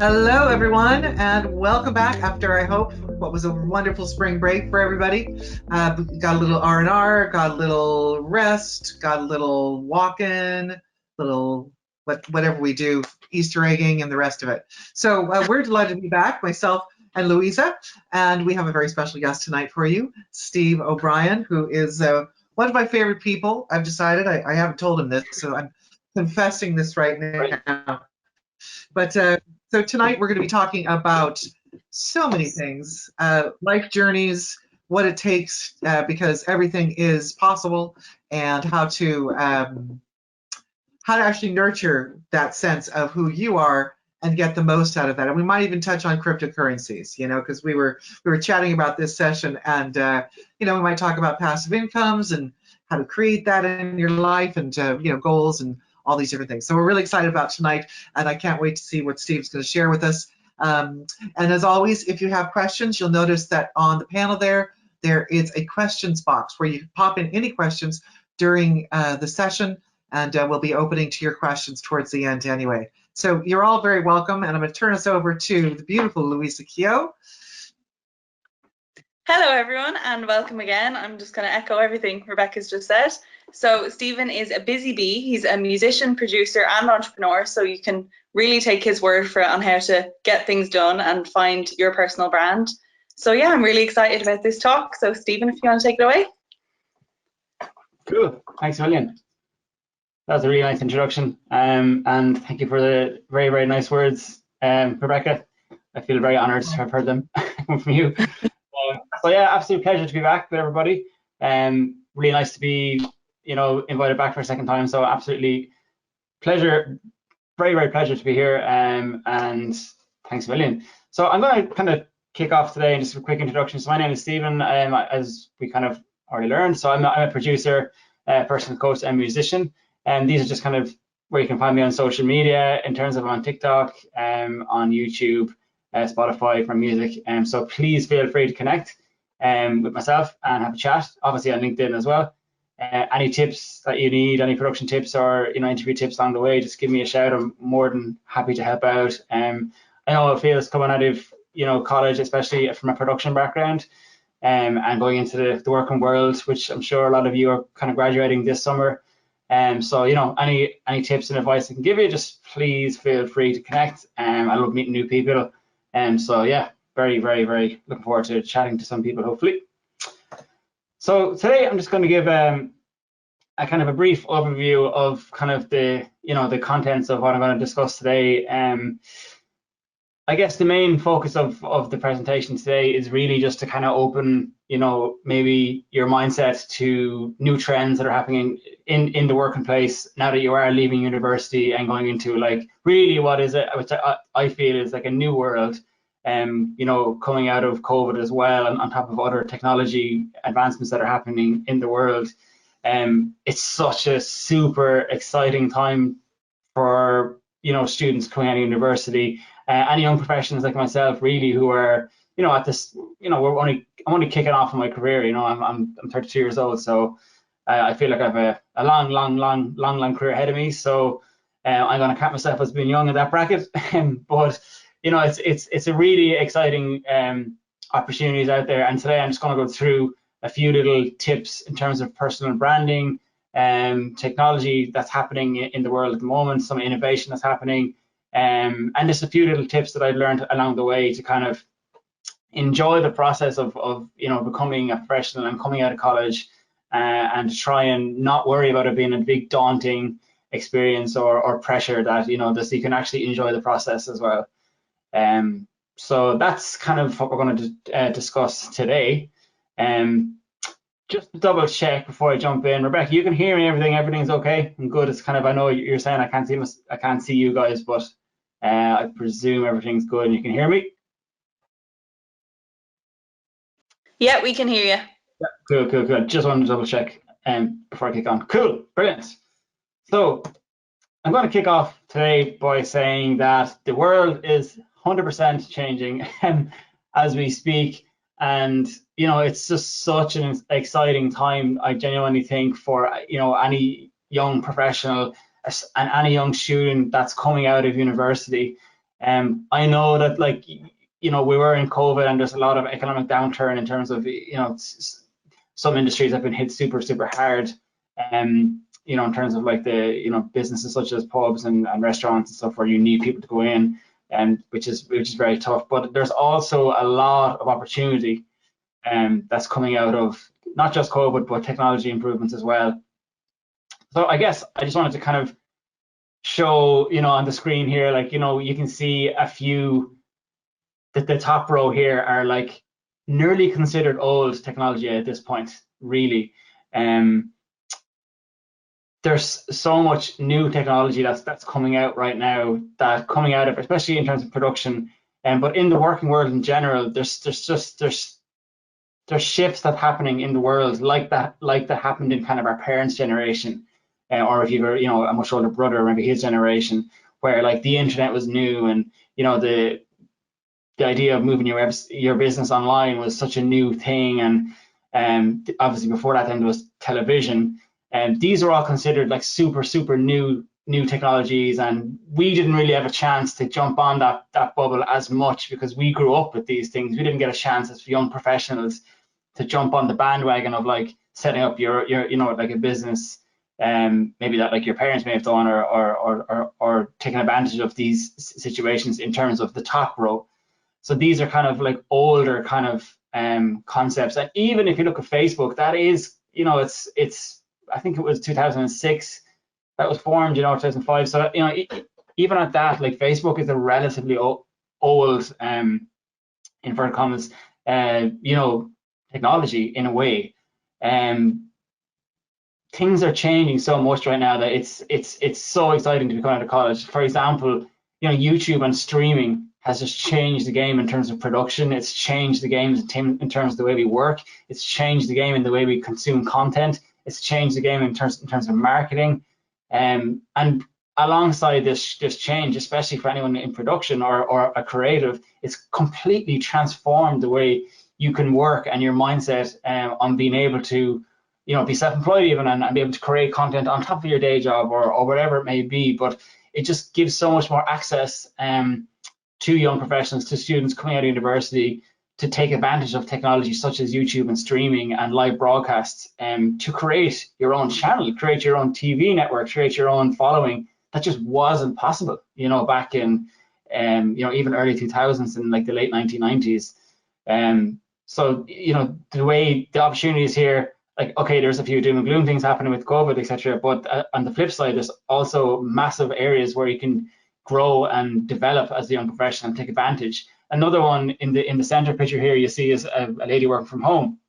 Hello, everyone, and welcome back after, I hope, what was a wonderful spring break for everybody. Got a little R&R, got a little rest, got a little walk-in, little whatever we do, Easter egging and the rest of it. So we're delighted to be back, myself and Louisa, and we have a very special guest tonight for you, Steve O'Brien, who is one of my favorite people. I've decided, I haven't told him this, so I'm confessing this right now. But so tonight we're going to be talking about so many things, life journeys, what it takes, because everything is possible, and how to actually nurture that sense of who you are and get the most out of that. And we might even touch on cryptocurrencies, because we were chatting about this session, and we might talk about passive incomes and how to create that in your life, and goals and all these different things. So we're really excited about tonight, and I can't wait to see what Steve's going to share with us. And as always, if you have questions, you'll notice that on the panel there is a questions box where you can pop in any questions during the session, and we'll be opening to your questions towards the end anyway. So you're all very welcome, and I'm going to turn us over to the beautiful Louisa Keogh. Hello, everyone, and welcome again. I'm just going to echo everything Rebecca's just said. So Stephen is a busy bee. He's a musician, producer, and entrepreneur, so you can really take his word for it on how to get things done and find your personal brand. So yeah, I'm really excited about this talk. So Stephen, if you want to take it away. Cool. Thanks a million. That was a really nice introduction, and thank you for the very, very nice words, Rebecca. I feel very honoured to have heard them from you. So yeah, absolute pleasure to be back with everybody. Really nice to be, invited back for a second time. So absolutely pleasure, very, very pleasure to be here. And thanks a million. So I'm going to kind of kick off today and just a quick introduction. So my name is Stephen, as we kind of already learned. So I'm a producer, personal coach, and musician. And these are just kind of where you can find me on social media in terms of on TikTok, on YouTube, Spotify for music. So please feel free to connect with myself and have a chat, obviously on LinkedIn as well. Any tips that you need, any production tips or interview tips along the way, just give me a shout. I'm more than happy to help out. I know it feels coming out of college, especially from a production background, and going into the working world, which I'm sure a lot of you are kind of graduating this summer. So any tips and advice I can give you, just please feel free to connect. I love meeting new people. So yeah, very, very, very looking forward to chatting to some people, hopefully. So today I'm just going to give a kind of a brief overview of kind of the contents of what I'm going to discuss today. I guess the main focus of the presentation today is really just to kind of open, maybe your mindset to new trends that are happening in the working place now that you are leaving university and going into like really what is it, which I feel is like a new world, coming out of COVID as well, and on top of other technology advancements that are happening in the world. It's such a super exciting time for students coming out of university. Any young professionals like myself, really, who are, at this, I'm only kicking off in my career. I'm 32 years old, so I feel like I have a long career ahead of me. So I'm going to count myself as being young in that bracket. But it's a really exciting opportunities out there. And today I'm just going to go through a few little tips in terms of personal branding, technology that's happening in the world at the moment, some innovation that's happening. And just a few little tips that I've learned along the way to kind of enjoy the process of becoming a professional and coming out of college, and to try and not worry about it being a big daunting experience or pressure, that that you can actually enjoy the process as well. So that's kind of what we're going to discuss today. Just to double check before I jump in, Rebecca, you can hear me, everything's okay and good. It's kind of, I know you're saying I can't see you guys, but I presume everything's good and you can hear me. Yeah, we can hear you. Yeah, cool. Just wanted to double check before I kick on. Cool, brilliant. So I'm going to kick off today by saying that the world is 100% changing as we speak, and it's just such an exciting time. I genuinely think for any young professional and any young student that's coming out of university. I know that, like, you know, we were in COVID and there's a lot of economic downturn in terms of, you know, some industries have been hit super, super hard. You know, in terms of like the, you know, businesses such as pubs and restaurants and stuff where you need people to go in, and which is very tough. But there's also a lot of opportunity that's coming out of not just COVID, but technology improvements as well. So I guess I just wanted to kind of show, you know, on the screen here, like, you know, you can see a few, the top row here are like nearly considered old technology at this point, really. There's so much new technology that's coming out right now, that coming out of, especially in terms of production, but in the working world in general, there's shifts that happening in the world like that happened in kind of our parents' generation, or if you were, you know, a much older brother, maybe his generation, where like the internet was new, and you know the idea of moving your business online was such a new thing, and obviously before that then there was television, and these are all considered like super new technologies, and we didn't really have a chance to jump on that bubble as much because we grew up with these things. We didn't get a chance as young professionals to jump on the bandwagon of like setting up your you know, like a business, maybe that like your parents may have done, or taking advantage of these situations in terms of the top row. So these are kind of like older kind of concepts. And even if you look at Facebook, that is, you know, it's I think it was 2006 that was formed, you know, 2005. So, you know, even at that, like Facebook is a relatively old, inverted commas, you know, technology in a way. Things are changing so much right now that it's so exciting to be coming out of college. For example, you know, YouTube and streaming has just changed the game in terms of production. It's changed the game in terms of the way we work. It's changed the game in the way we consume content. It's changed the game in terms of marketing. And alongside this change, especially for anyone in production or a creative, it's completely transformed the way you can work and your mindset on being able to, you know, be self-employed even, and be able to create content on top of your day job or whatever it may be. But it just gives so much more access to young professionals, to students coming out of university, to take advantage of technology such as YouTube and streaming and live broadcasts, to create your own channel, create your own TV network, create your own following. That just wasn't possible, you know, back in, you know, even early 2000s and like the late 1990s. So, you know, the way the opportunities here, like, okay, there's a few doom and gloom things happening with COVID, etc. But on the flip side, there's also massive areas where you can grow and develop as a young professional and take advantage. Another one in the center picture here you see is a lady working from home.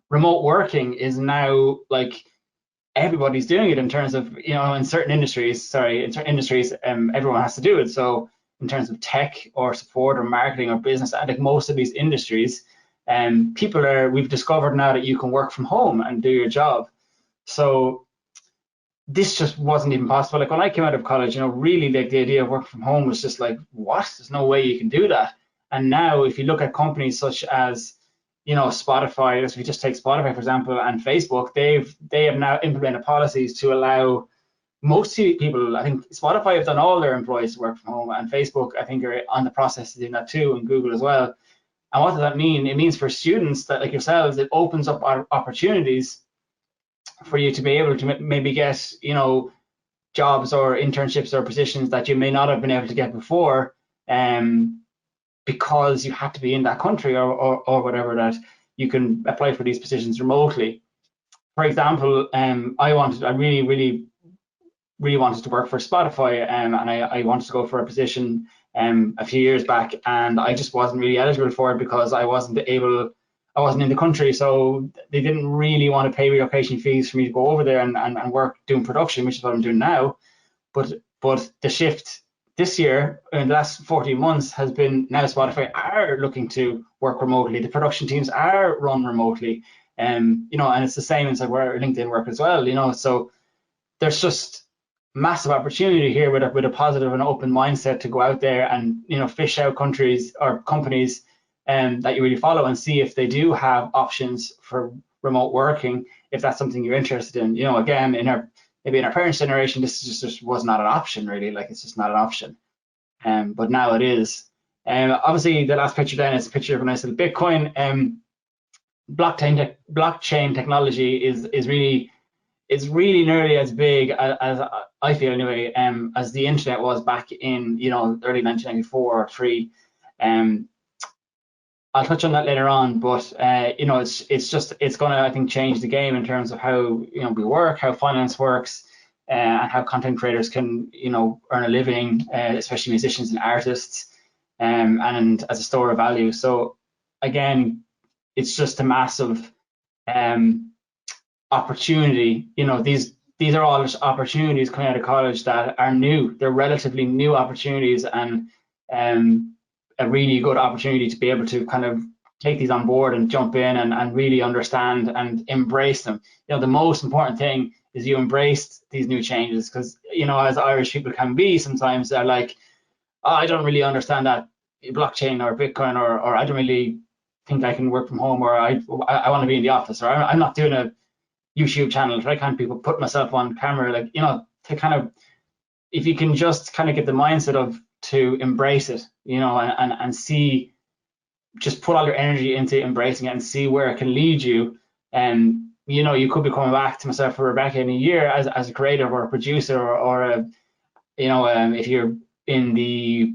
Remote working is now like everybody's doing it in terms of, you know, in certain industries, everyone has to do it. So in terms of tech or support or marketing or business, I think most of these industries, we've discovered now that you can work from home and do your job. So this just wasn't even possible. Like when I came out of college, you know, really like the idea of working from home was just like, what? There's no way you can do that. And now if you look at companies such as, you know, Spotify, if you just take Spotify, for example, and Facebook, they have now implemented policies to allow most people, I think Spotify have done all their employees to work from home, and Facebook, I think, are on the process of doing that too, and Google as well. And what does that mean? It means for students that like yourselves, it opens up opportunities for you to be able to maybe get, you know, jobs or internships or positions that you may not have been able to get before, because you have to be in that country or whatever, that you can apply for these positions remotely. For example, I really wanted to work for Spotify, and I wanted to go for a position a few years back, and I just wasn't really eligible for it because I wasn't in the country, so they didn't really want to pay relocation fees for me to go over there and work doing production, which is what I'm doing now. But the shift this year, in the last 14 months, has been now Spotify are looking to work remotely. The production teams are run remotely, you know, and it's the same inside where LinkedIn work as well, you know. So there's just massive opportunity here with a positive and open mindset to go out there and, you know, fish out countries or companies that you really follow and see if they do have options for remote working, if that's something you're interested in. You know, again, maybe in our parents' generation, this just was not an option really. Like, it's just not an option. but now it is. Obviously, the last picture then is a picture of a nice little Bitcoin. Blockchain technology is really, it's really nearly as big as I feel anyway, as the internet was back in, you know, early 1994 or 3. I'll touch on that later on, but you know, it's going to, I think, change the game in terms of how, you know, we work, how finance works, and how content creators can, you know, earn a living, especially musicians and artists, and as a store of value. So again, it's just a massive opportunity. You know, these are all just opportunities coming out of college that are new. They're relatively new opportunities, and a really good opportunity to be able to kind of take these on board and jump in and really understand and embrace them. You know, the most important thing is you embrace these new changes, because, you know, as Irish people can be sometimes, they're like, oh, I don't really understand that blockchain or Bitcoin, or I don't really think I can work from home, or I want to be in the office, or I'm not doing a YouTube channel, I can't people put myself on camera, like, you know, to kind of, if you can just kind of get the mindset of to embrace it, you know, and see, just put all your energy into embracing it and see where it can lead you. And, you know, you could be coming back to myself or Rebecca in a year as a creative or a producer, or a, you know, if you're in the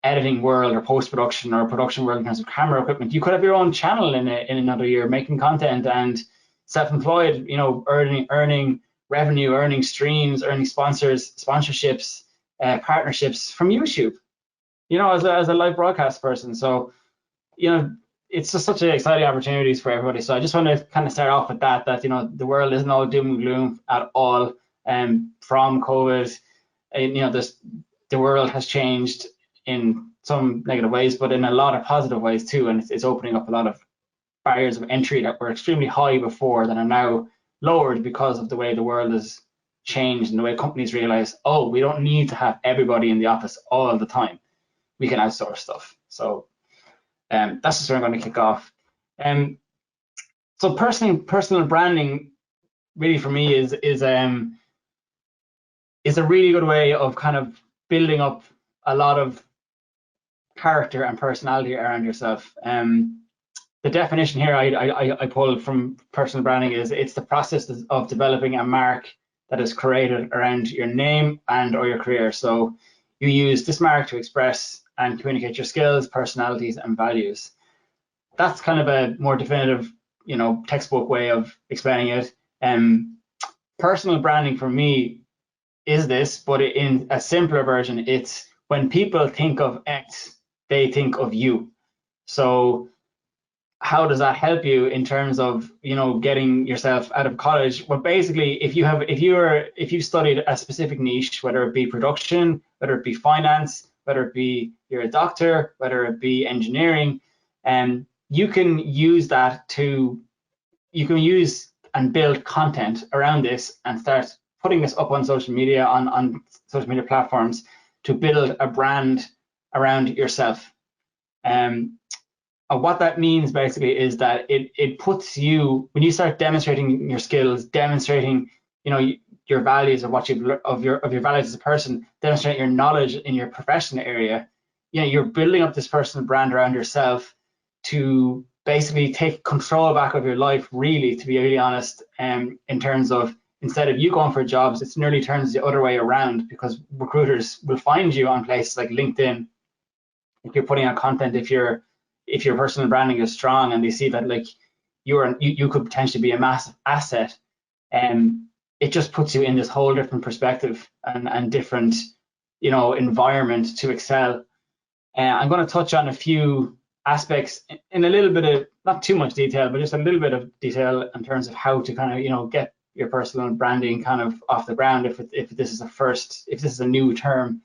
editing world or post-production or production world in terms of camera equipment, you could have your own channel in another year making content and self-employed, you know, earning revenue, earning streams, earning sponsorships, partnerships from YouTube, you know, as a live broadcast person. So, you know, it's just such an exciting opportunities for everybody. So I just want to kind of start off with that, you know, the world isn't all doom and gloom at all. From COVID, you know, the world has changed in some negative ways, but in a lot of positive ways too. And it's opening up a lot of barriers of entry that were extremely high before that are now lowered because of the way the world has changed and the way companies realize, oh, we don't need to have everybody in the office all the time. We can outsource stuff. So that's just where I'm going to kick off. So personal branding really for me is a really good way of kind of building up a lot of character and personality around yourself. The definition here I pulled from personal branding is it's the process of developing a mark that is created around your name and or your career. So you use this mark to express and communicate your skills, personalities, and values. That's kind of a more definitive, you know, textbook way of explaining it. Personal branding for me is this, but in a simpler version, it's when people think of X, they think of you. So how does that help you in terms of, you know, getting yourself out of college? Well, basically, if you've studied a specific niche, whether it be production, whether it be finance, whether it be you're a doctor, whether it be engineering, you can use and build content around this and start putting this up on social media, on social media platforms, to build a brand around yourself. What that means basically is that it puts you, when you start demonstrating your skills, demonstrating, you know, your values, of your values as a person, demonstrate your knowledge in your professional area, you know, you're building up this personal brand around yourself to basically take control back of your life, really, to be really honest, in terms of, instead of you going for jobs, it's nearly turns the other way around, because recruiters will find you on places like LinkedIn if you're putting out content, if your personal branding is strong and they see that, like, you could potentially be a massive asset, and it just puts you in this whole different perspective and different, you know, environment to excel. I'm going to touch on a few aspects in a little bit of, not too much detail, but just a little bit of detail in terms of how to kind of, you know, get your personal branding kind of off the ground if this is a new term.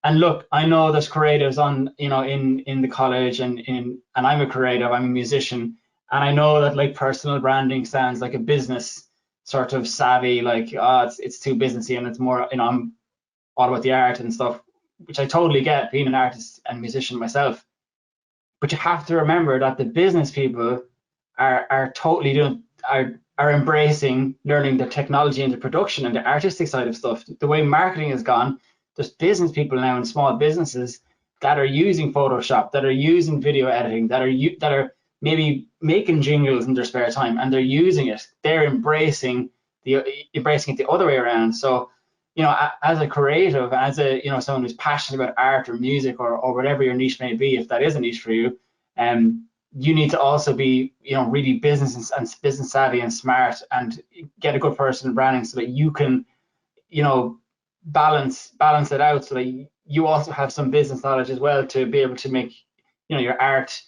And look, I know there's creatives on, you know, in the college, and I'm a creative, I'm a musician, and I know that, like, personal branding sounds like a business sort of savvy, like, it's too businessy, and it's more, you know, I'm all about the art and stuff, which I totally get, being an artist and musician myself. But you have to remember that the business people are totally are embracing learning the technology and the production and the artistic side of stuff. The way marketing has gone, there's business people now in small businesses that are using Photoshop, that are using video editing, that are maybe making jingles in their spare time, and they're using it. They're embracing it the other way around. So, you know, as a creative, as a, you know, someone who's passionate about art or music or whatever your niche may be, if that is a niche for you, you need to also be, you know, really business and business savvy and smart, and get a good personal branding so that you can, you know, balance it out, so that you also have some business knowledge as well to be able to make, you know, your art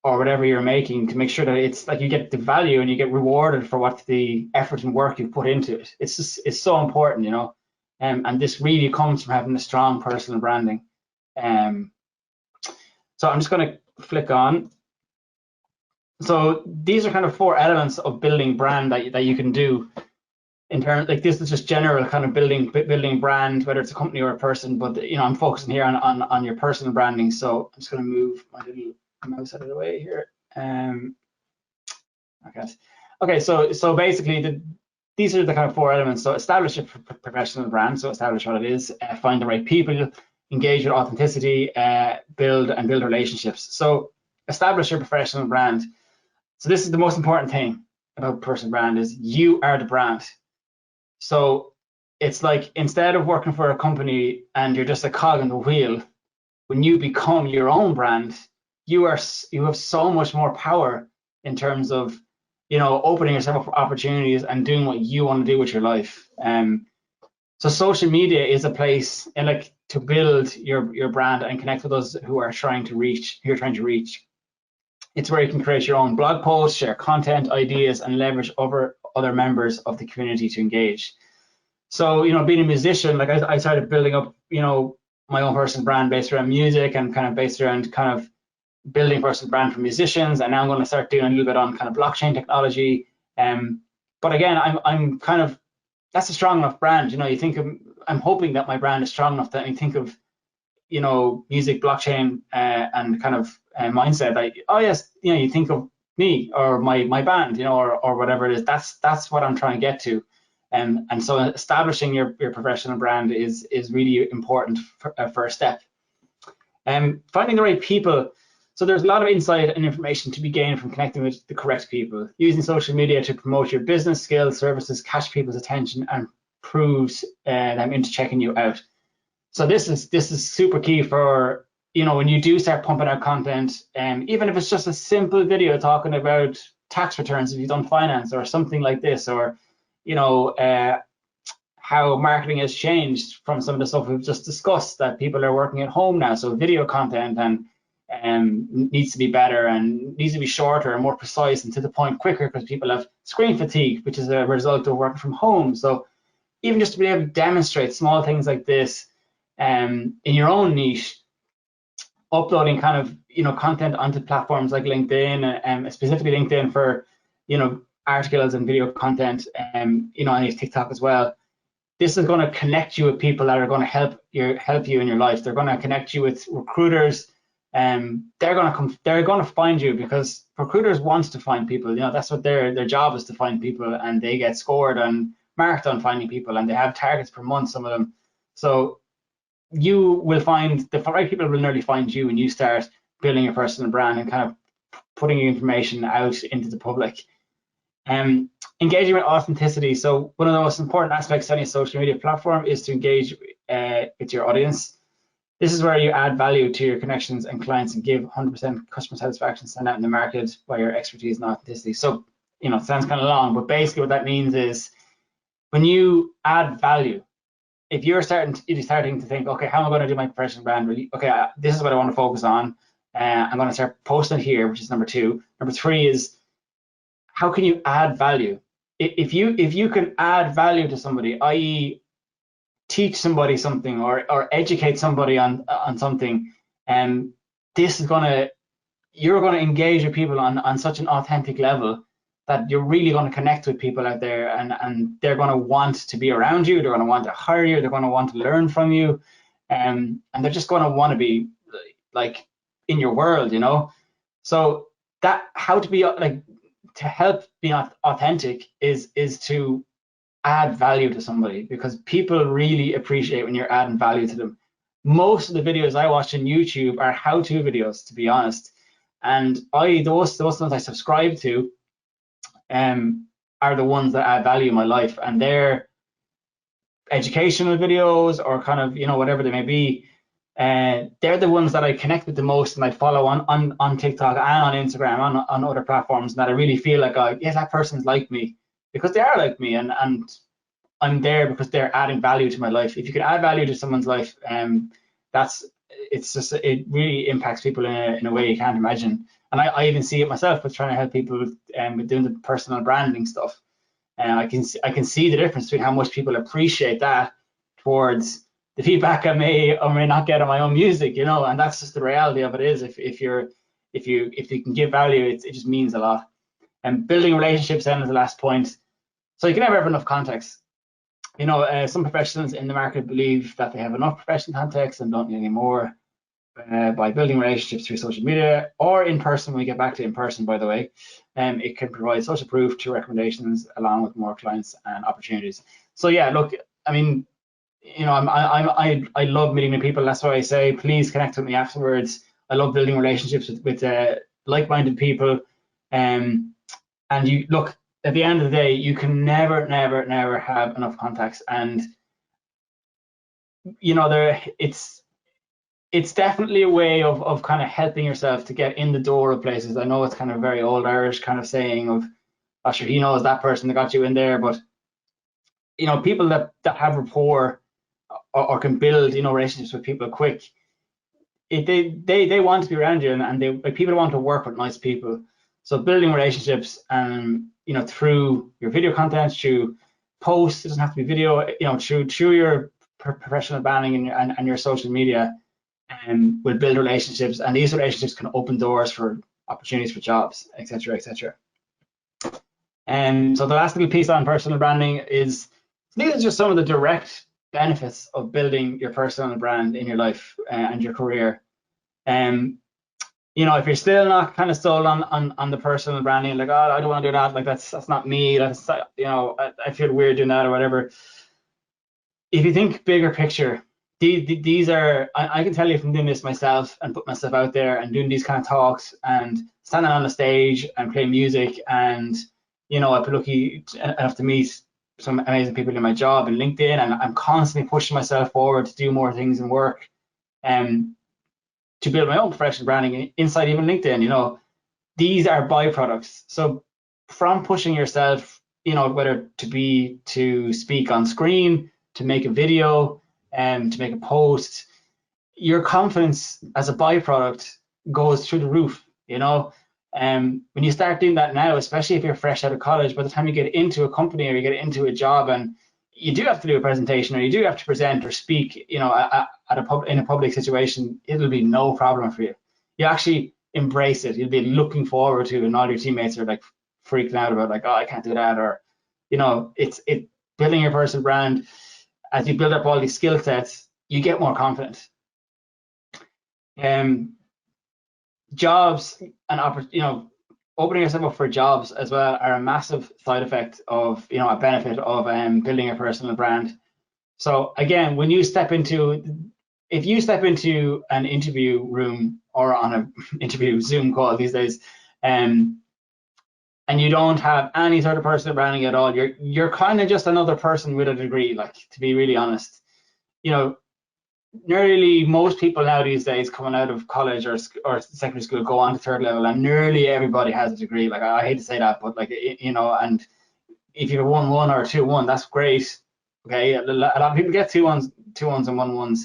or whatever you're making, to make sure that it's like you get the value and you get rewarded for what the effort and work you've put into it. It's so important, you know, and this really comes from having a strong personal branding. So I'm just going to flick on. So these are kind of 4 elements of building brand that you can do in terms, like, this is just general kind of building brand, whether it's a company or a person, but, you know, I'm focusing here on your personal branding. So I'm just going to move my little mouse out of the way here. Okay, so basically these are the kind of 4 elements. So establish a professional brand, so establish what it is, find the right people, engage with authenticity, build relationships. So establish your professional brand. So this is the most important thing about personal brand, is you are the brand. So it's like, instead of working for a company and you're just a cog in the wheel, when you become your own brand, you have so much more power in terms of, you know, opening yourself up for opportunities and doing what you want to do with your life. So social media is a place, and like, to build your brand and connect with those who are trying to reach. It's where you can create your own blog posts, share content, ideas, and leverage over other members of the community to engage. So, you know, being a musician, like, I started building up, you know, my own personal brand based around music, and kind of based around kind of building personal brand for musicians. And now I'm going to start doing a little bit on kind of blockchain technology. But again, I'm kind of, that's a strong enough brand. You know, you think of, I'm hoping that my brand is strong enough that you think of, you know, music, blockchain, and kind of mindset, like, oh yes, you know, you think of me or my band, you know, or whatever it is. That's what I'm trying to get to. And so establishing your professional brand is really important for a first step. Finding the right people. So there's a lot of insight and information to be gained from connecting with the correct people. Using social media to promote your business, skills, services, catch people's attention, and proves them into checking you out. So this is super key for, you know, when you do start pumping out content, even if it's just a simple video talking about tax returns if you've done finance or something like this, or, you know, how marketing has changed from some of the stuff we've just discussed, that people are working at home now. So video content and needs to be better, and needs to be shorter and more precise and to the point quicker, because people have screen fatigue, which is a result of working from home. So even just to be able to demonstrate small things like this in your own niche, uploading kind of, you know, content onto platforms like LinkedIn, specifically LinkedIn for, you know, articles and video content, you know, and TikTok as well. This is going to connect you with people that are going to help you in your life. They're going to connect you with recruiters, and they're going to find you, because recruiters wants to find people. You know, that's what their job is, to find people, and they get scored and marked on finding people, and they have targets per month, some of them. So you will find the right people will nearly find you when you start building your personal brand and kind of putting your information out into the public. Engaging with authenticity. So one of the most important aspects of any social media platform is to engage with your audience. This is where you add value to your connections and clients and give 100% customer satisfaction, stand out in the market by your expertise and authenticity. So, you know, it sounds kind of long, but basically what that means is, when you add value, if you're starting to think, okay, how am I going to do my professional brand? Really, okay, this is what I want to focus on. I'm going to start posting here, which is number 2. Number 3 is, how can you add value? If you can add value to somebody, i.e., teach somebody something or educate somebody on something, this is you're gonna engage with people on such an authentic level that you're really going to connect with people out there, and they're going to want to be around you. They're going to want to hire you. They're going to want to learn from you, and they're just going to want to be like in your world, you know. So that, how to be like, to help be authentic is to add value to somebody, because people really appreciate when you're adding value to them. Most of the videos I watch on YouTube are how-to videos, to be honest, and those ones I subscribe to are the ones that add value in my life, and they're educational videos or kind of, you know, whatever they may be. They're the ones that I connect with the most and I follow on TikTok and on Instagram, on other platforms, and that I really feel like, yeah, that person's like me, because they are like me, and I'm there because they're adding value to my life. If you can add value to someone's life, it really impacts people in a way you can't imagine. And I even see it myself with trying to help people with doing the personal branding stuff. And I can see the difference between how much people appreciate that towards the feedback I may or may not get on my own music, you know. And that's just the reality of it. Is if you can give value, it just means a lot. And building relationships then is the last point. So you can never have enough context. You know, some professionals in the market believe that they have enough professional context and don't need any more. By building relationships through social media or in person, when we get back to in person, by the way, it can provide social proof to recommendations along with more clients and opportunities. So yeah, look, I mean, you know, I love meeting new people. That's why I say, please connect with me afterwards. I love building relationships with like-minded people. And you look, at the end of the day, you can never have enough contacts. And you know, it's definitely a way of kind of helping yourself to get in the door of places. I know it's kind of very old Irish kind of saying of, oh, sure, he knows that person that got you in there, but you know, people that have rapport or can build, you know, relationships with people quick, they want to be around you, and people want to work with nice people. So building relationships, and you know, through your video content, through posts, it doesn't have to be video, you know, through your professional branding and your social media, will build relationships, and these relationships can open doors for opportunities for jobs, etc., etc. And so the last little piece on personal branding is, these are just some of the direct benefits of building your personal brand in your life and your career. You know, if you're still not kind of sold on the personal branding, like, oh, I don't want to do that, like that's not me, that's, you know, I feel weird doing that or whatever. If you think bigger picture, these are, I can tell you from doing this myself and put myself out there and doing these kind of talks and standing on the stage and playing music, and you know, I've been lucky enough to meet some amazing people in my job in LinkedIn, and I'm constantly pushing myself forward to do more things and work to build my own professional branding inside even LinkedIn. You know, these are byproducts. So from pushing yourself, you know, whether to speak on screen, to make a video, to make a post, your confidence as a byproduct goes through the roof, you know. When you start doing that now, especially if you're fresh out of college, by the time you get into a company or you get into a job and you do have to do a presentation or you do have to present or speak, you know, in a public situation, it'll be no problem for you. You actually embrace it. You'll be looking forward to, and all your teammates are like freaking out about, like, oh, I can't do that, or you know, it's building your personal brand. As you build up all these skill sets, you get more confident. Jobs and you know, opening yourself up for jobs as well are a massive side effect of, you know, a benefit of building a personal brand. So again, when you if you step into an interview room or on an interview Zoom call these days, and you don't have any sort of personal branding at all, you're kind of just another person with a degree, like, to be really honest. You know, nearly most people now these days coming out of college or secondary school go on to third level, and nearly everybody has a degree. Like, I hate to say that, but like, you know, and if you're 1-1 or 2-1, that's great. Okay, a lot of people get 2-1s and 1-1s,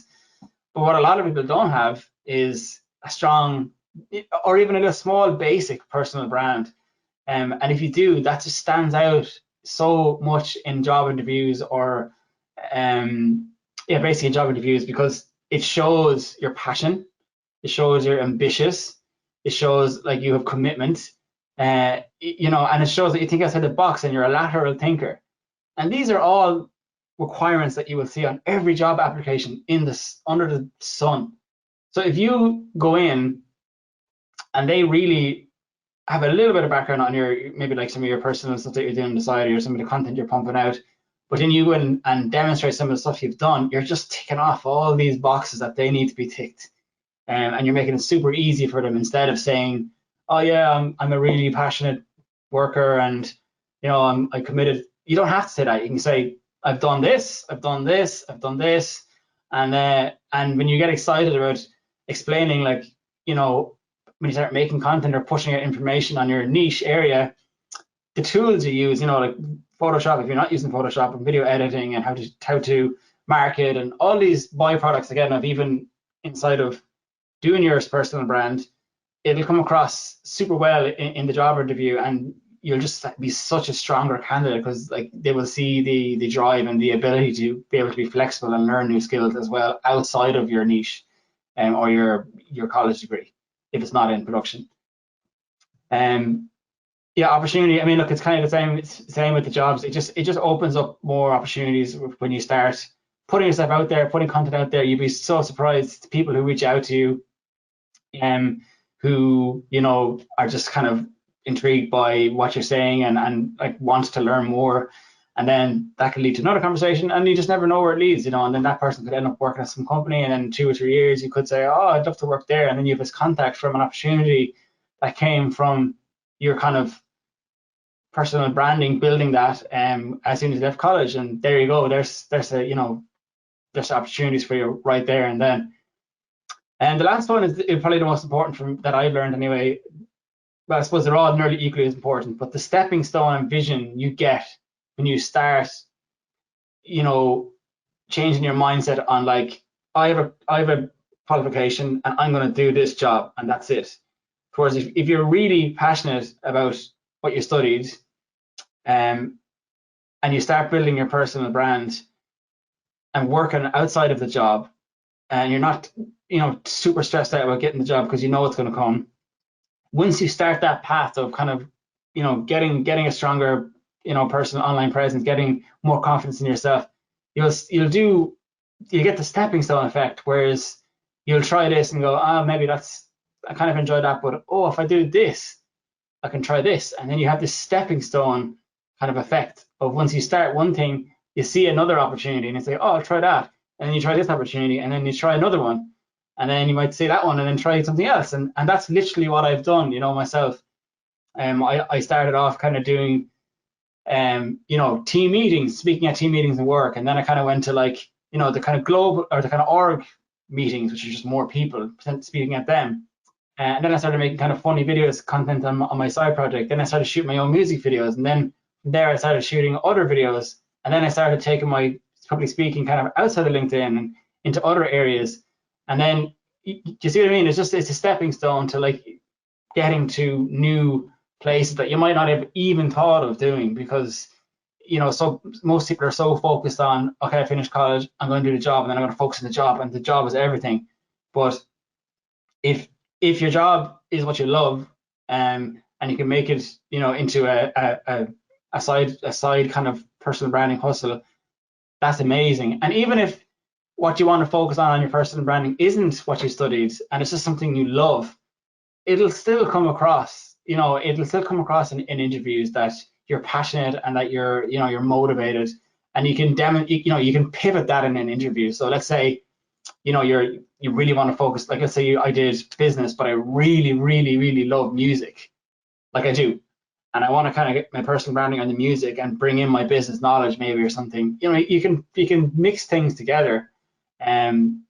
but what a lot of people don't have is a strong or even a small basic personal brand. And if you do, that just stands out so much in job interviews or basically in job interviews, because it shows your passion, it shows you're ambitious, it shows like you have commitment, you know, and it shows that you think outside the box and you're a lateral thinker. And these are all requirements that you will see on every job application under the sun. So if you go in and they really have a little bit of background on maybe like some of your personal stuff that you're doing on the side, or some of the content you're pumping out, But then you go in and demonstrate some of the stuff you've done, you're just ticking off all these boxes that they need to be ticked. And you're making it super easy for them, instead of saying, oh yeah, I'm a really passionate worker, and I'm committed. You don't have to say that. You can say, I've done this, I've done this, I've done this. And when you get excited about explaining, like, when you start making content or pushing out information on your niche area, the tools you use, like Photoshop, if you're not using Photoshop, and video editing, and how to market, and all these byproducts, again, of even inside of doing your personal brand, it'll come across super well in the job interview, and you'll just be such a stronger candidate, because like they will see the drive and the ability to be able to be flexible and learn new skills as well outside of your niche, or your college degree, if it's not in production. Yeah, opportunity. I mean, look, it's kind of the same with the jobs. It just opens up more opportunities when you start putting yourself out there, putting content out there. You'd be so surprised, the people who reach out to you, who are just kind of intrigued by what you're saying, and like want to learn more, and then that could lead to another conversation, and you just never know where it leads, and then that person could end up working at some company, and then 2 or 3 years you could say, oh, I'd love to work there, and then you have this contact from an opportunity that came from your kind of personal branding, building that as soon as you left college, and there you go. There's opportunities for you right there and then. And the last one is probably the most important that I've learned anyway. Well, I suppose they're all nearly equally as important, but the stepping stone and vision you get when you start, changing your mindset on, like, I have a qualification and I'm going to do this job and that's it. Whereas if you're really passionate about what you studied, and you start building your personal brand and working outside of the job, and you're not super stressed out about getting the job because it's going to come. Once you start that path of kind of getting a stronger personal online presence, getting more confidence in yourself, you'll get the stepping stone effect, whereas you'll try this and go, maybe I kind of enjoy that, but if I do this, I can try this. And then you have this stepping stone kind of effect of, once you start one thing, you see another opportunity and you say, I'll try that. And then you try this opportunity, and then you try another one. And then you might see that one and then try something else. And that's literally what I've done, myself. I started off kind of doing, team meetings, speaking at team meetings and work. And then I kind of went to, like, the kind of global, or the kind of org meetings, which are just more people speaking at them. And then I started making kind of funny videos, content on my side project. Then I started shooting my own music videos. And then from there I started shooting other videos. And then I started taking my public speaking kind of outside of LinkedIn and into other areas. And then, you see what I mean? It's a stepping stone to, like, getting to new places that you might not have even thought of doing, because so most people are so focused on, okay, I finished college, I'm going to do the job, and then I'm going to focus on the job, and the job is everything. But if your job is what you love, and you can make it into a side kind of personal branding hustle, that's amazing. And even if what you want to focus on your personal branding isn't what you studied, and it's just something you love, it'll still come across, in interviews that you're passionate and that you're motivated, and you can pivot that in an interview. So let's say, you really want to focus, like, let's say I did business, but I really, really, really love music, like I do. And I want to kind of get my personal branding on the music and bring in my business knowledge maybe, or something. You can mix things together, and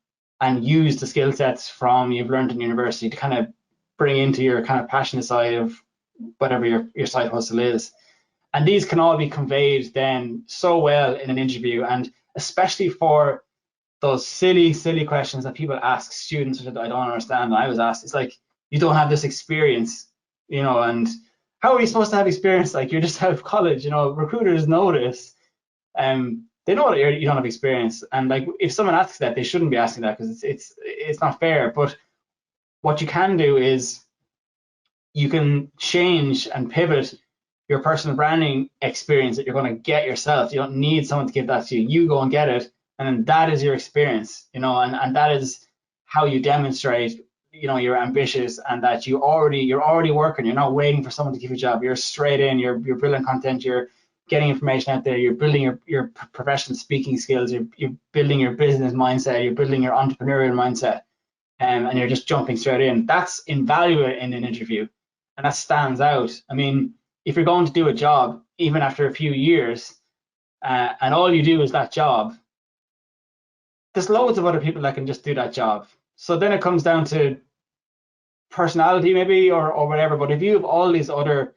use the skill sets from you've learned in university to kind of bring into your kind of passionate side of whatever your side hustle is. And these can all be conveyed then so well in an interview, and especially for those silly questions that people ask students, which I don't understand. And I was asked, it's like, you don't have this experience, and how are you supposed to have experience? Like, you're just out of college, recruiters know this. They know that you don't have experience, and, like, if someone asks that, they shouldn't be asking that, because it's not fair. But what you can do is you can change and pivot your personal branding experience that you're going to get yourself. You don't need someone to give that to you. You go and get it, and then that is your experience, and that is how you demonstrate, you're ambitious, and that you're already working. You're not waiting for someone to give you a job. You're straight in. You're building content. You're getting information out there, you're building your professional speaking skills, you're building your business mindset, you're building your entrepreneurial mindset, and you're just jumping straight in. That's invaluable in an interview, and that stands out. I mean, if you're going to do a job, even after a few years, and all you do is that job, there's loads of other people that can just do that job. So then it comes down to personality maybe, or whatever. But if you have all these other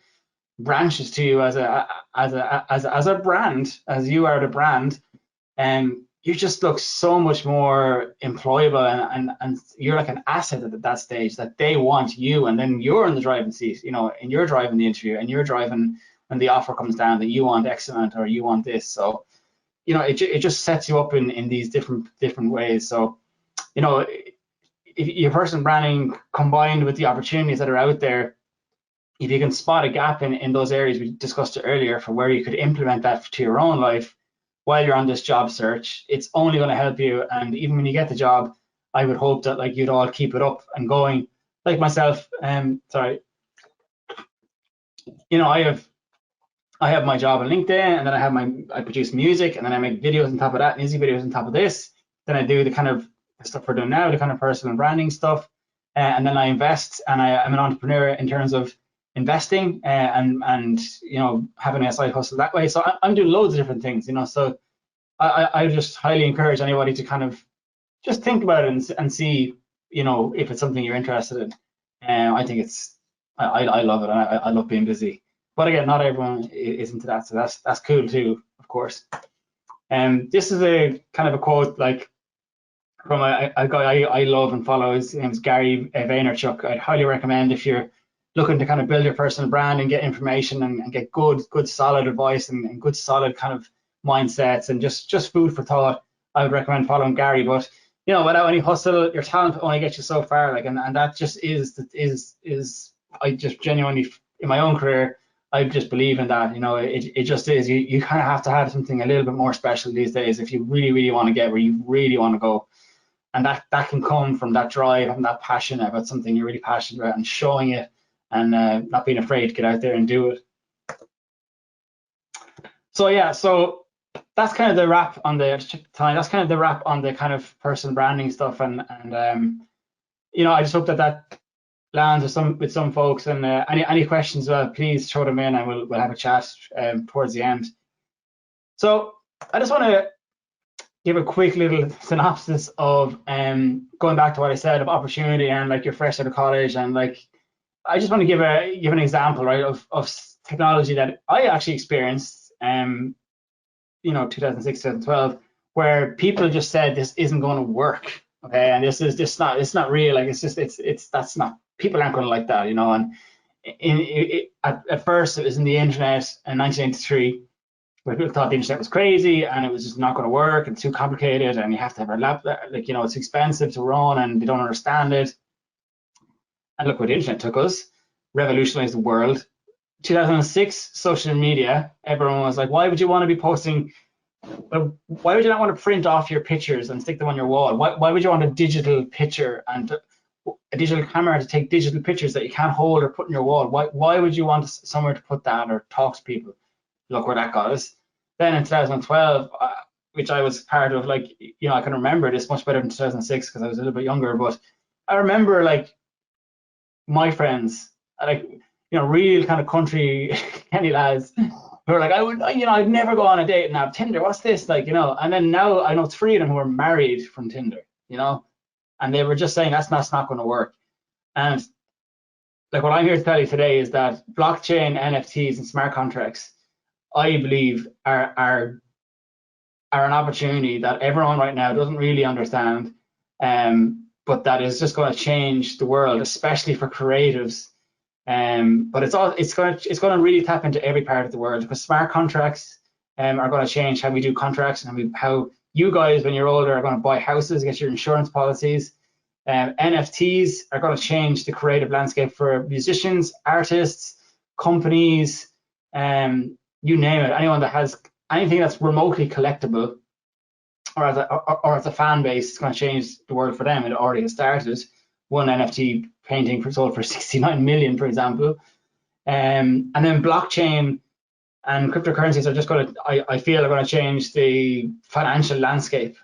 branches to you as a brand, as you are the brand, and you just look so much more employable, and you're like an asset at that stage, that they want you, and then you're in the driving seat, and you're driving the interview, and you're driving when the offer comes down that you want X amount or you want this. So it just sets you up in these different ways. So if your personal branding combined with the opportunities that are out there, if you can spot a gap in those areas we discussed earlier for where you could implement that to your own life while you're on this job search, it's only going to help you. And even when you get the job, I would hope that like you'd all keep it up and going. Like myself, I have my job on LinkedIn, and then I produce music, and then I make videos on top of that, music videos on top of this. Then I do the kind of stuff we're doing now, the kind of personal branding stuff, and then I invest, and I'm an entrepreneur in terms of investing, and having a side hustle that way. So I'm doing loads of different things, So I just highly encourage anybody to kind of just think about it and see, if it's something you're interested in. I think I love it. I love being busy. But again, not everyone is into that, so that's cool too, of course. This is a kind of a quote like from a guy I love and follow. His name is Gary Vaynerchuk. I'd highly recommend if you're looking to kind of build your personal brand and get information and get good solid advice and good solid kind of mindsets and just food for thought. I would recommend following Gary. But without any hustle, your talent only gets you so far. Like, and that just is I just genuinely, in my own career, I just believe in that. It just is. You kind of have to have something a little bit more special these days if you really, really want to get where you really want to go. And that can come from that drive and that passion about something you're really passionate about and showing it, and not being afraid to get out there and do it. So yeah, so that's kind of the wrap on the time. That's kind of the wrap on the kind of personal branding stuff, and I just hope that lands with some folks. And any questions, please throw them in, and we'll have a chat towards the end. So I just want to give a quick little synopsis of going back to what I said of opportunity, and like you're fresh out of college, and like I just want to give an example, right, of technology that I actually experienced 2006, 2012, where people just said this isn't going to work, okay, and this is just not, it's not real, like that's not, people aren't going to like that, and at first it was in the internet in 1983, where people thought the internet was crazy and it was just not going to work and too complicated, and you have to have a laptop, like, it's expensive to run and they don't understand it. And look where the internet took us, revolutionized the world. 2006, social media, everyone was like, why would you want to be posting, why would you not want to print off your pictures and stick them on your wall? Why would you want a digital picture and a digital camera to take digital pictures that you can't hold or put on your wall? Why would you want somewhere to put that or talk to people? Look where that got us. Then in 2012, which I was part of, like, I can remember this much better than 2006 because I was a little bit younger, but I remember like my friends, like, real kind of country Kenny lads who are like, I'd never go on a date and have Tinder. What's this, like, and then now I know 3 of them who are married from Tinder, and they were just saying that's not going to work. And like what I'm here to tell you today is that blockchain, NFTs, and smart contracts, I believe, are an opportunity that everyone right now doesn't really understand, but that is just going to change the world, especially for creatives. But it's going to really tap into every part of the world, because smart contracts are going to change how we do contracts, and how you guys, when you're older, are going to buy houses, get your insurance policies. NFTs are going to change the creative landscape for musicians, artists, companies, you name it. Anyone that has anything that's remotely collectible, or as a fan base, it's going to change the world for them. It already has started. One NFT painting sold for 69 million, for example. And then blockchain And cryptocurrencies are just going to, I feel, are going to change the financial landscape.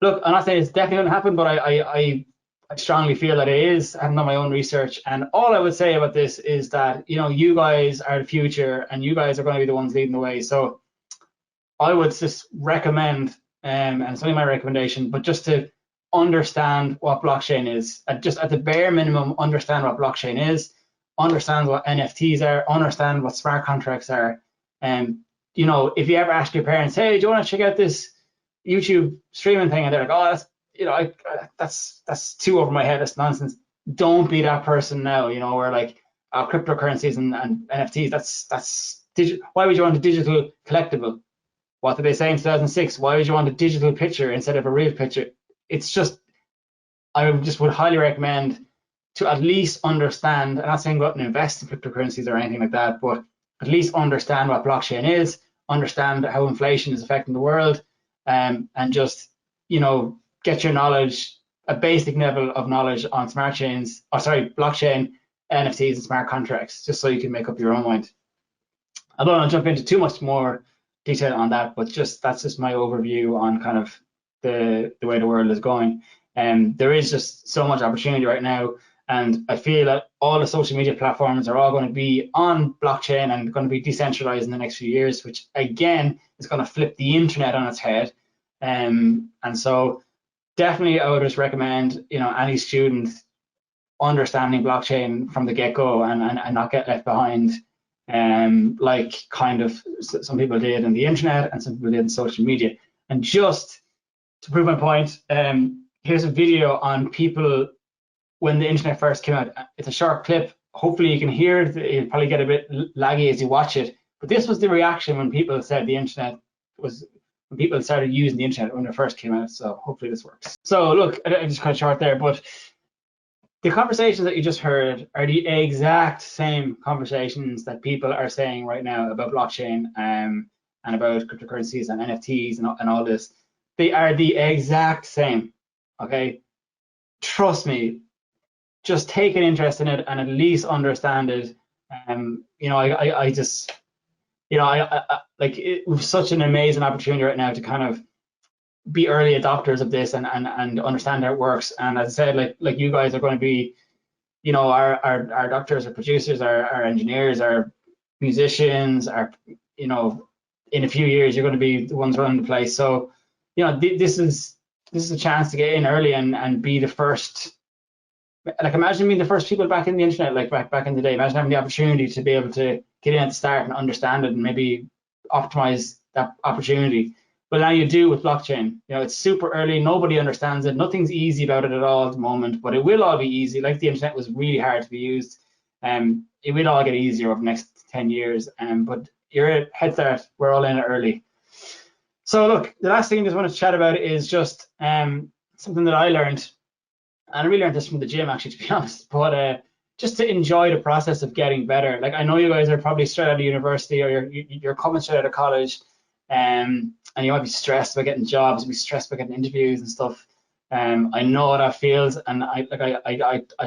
Look, I'm not saying it's definitely going to happen, but I strongly feel that it is. I've done my own research, and all I would say about this is that, you know, you guys are the future, and you guys are going to be the ones leading the way. So I would just recommend, and it's only my recommendation, but just to understand what blockchain is. Just at the bare minimum, understand what blockchain is, understand what NFTs are, understand what smart contracts are. And, you know, if you ever ask your parents, hey, do you want to check out this YouTube streaming thing? And they're like, oh, that's, you know, that's too over my head, that's nonsense. Don't be that person now, you know, where like cryptocurrencies and NFTs, that's digital. Why would you want a digital collectible? What did they say in 2006? Why would you want a digital picture instead of a real picture? It's just, I just would highly recommend to at least understand. I'm not saying go out and invest in cryptocurrencies or anything like that, but at least understand what blockchain is, understand how inflation is affecting the world, and just, you know, get your knowledge, a basic level of knowledge on smart chains, blockchain, NFTs, and smart contracts, just so you can make up your own mind. I don't want to jump into too much more detail on that, but that's just my overview on kind of the way the world is going. And there is just so much opportunity right now, and I feel that all the social media platforms are all going to be on blockchain and going to be decentralized in the next few years, which again is going to flip the internet on its head. And so definitely I would just recommend, you know, any student understanding blockchain from the get-go and not get left behind, like kind of some people did in the internet and some people did in social media. And just to prove my point, here's a video on people when the internet first came out. It's a short clip. Hopefully you can hear it. It'll probably get a bit laggy as you watch it. But this was the reaction when people said the internet was, when people started using the internet when it first came out. So hopefully this works. So look, I just cut short there, but the conversations that you just heard are the exact same conversations that people are saying right now about blockchain, and about cryptocurrencies and NFTs and all this. They are the exact same, okay? Trust me, just take an interest in it and at least understand it. You know, I just, you know, I like, it was such an amazing opportunity right now to kind of be early adopters of this and understand how it works. And as I said, like you guys are going to be, you know, our doctors, our producers, our engineers, our musicians, our, you know, in a few years you're going to be the ones running the place. So, you know, this is a chance to get in early and be the first. Like, imagine being the first people back in the internet, like back in the day. Imagine having the opportunity to be able to get in at the start and understand it and maybe optimize that opportunity. But now you do with blockchain. You know, it's super early. Nobody understands it. Nothing's easy about it at all at the moment, but it will all be easy. Like the internet was really hard to be used. It will all get easier over the next 10 years. But you're a head start. We're all in it early. So look, the last thing I just want to chat about is just something that I learned. And I really learned this from the gym, actually, to be honest. But just to enjoy the process of getting better. Like, I know you guys are probably straight out of university, or you're coming straight out of college, and you might be stressed about getting jobs, you might be stressed about getting interviews and stuff. I know how that feels, and I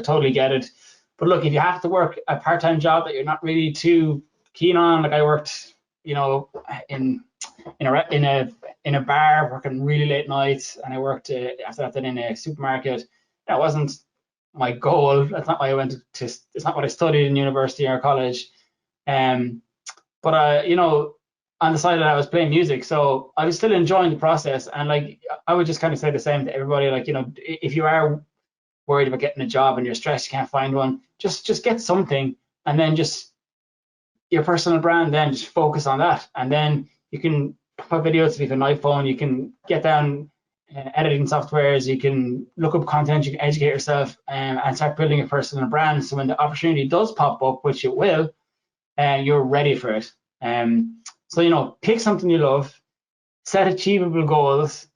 totally get it. But look, if you have to work a part-time job that you're not really too keen on, like I worked, you know, in a bar, working really late nights, and I worked after that then in a supermarket. That wasn't my goal. That's not why I went to. It's not what I studied in university or college. But you know, on the side that I was playing music, so I was still enjoying the process. And like, I would just kind of say the same to everybody. Like, you know, if you are worried about getting a job and you're stressed, you can't find one, just get something, and then just your personal brand. Then just focus on that, and then you can put videos with an iPhone. You can get down editing softwares, you can look up content, you can educate yourself, and start building a personal brand. So when the opportunity does pop up, which it will, you're ready for it. So, you know, pick something you love, set achievable goals,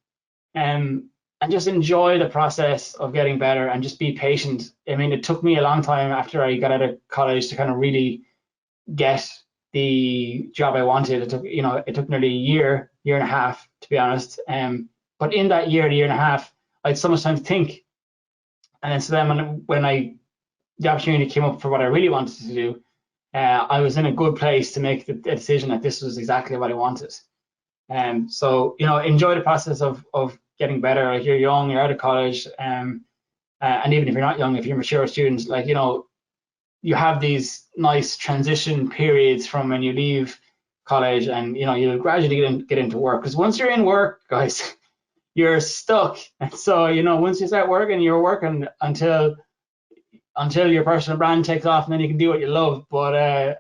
and just enjoy the process of getting better, and just be patient. I mean, it took me a long time after I got out of college to kind of really get the job I wanted. It took nearly a year and a half, to be honest. But in that year and a half, I had so much time to think. And then so then when the opportunity came up for what I really wanted to do, I was in a good place to make the decision that this was exactly what I wanted. So, you know, enjoy the process of getting better. Like, you're young, you're out of college, and even if you're not young, if you're mature students, like, you know, you have these nice transition periods from when you leave college, and you know, you'll gradually get into work, because once you're in work, guys, you're stuck. And so, you know, once you start working, you're working until your personal brand takes off, and then you can do what you love. But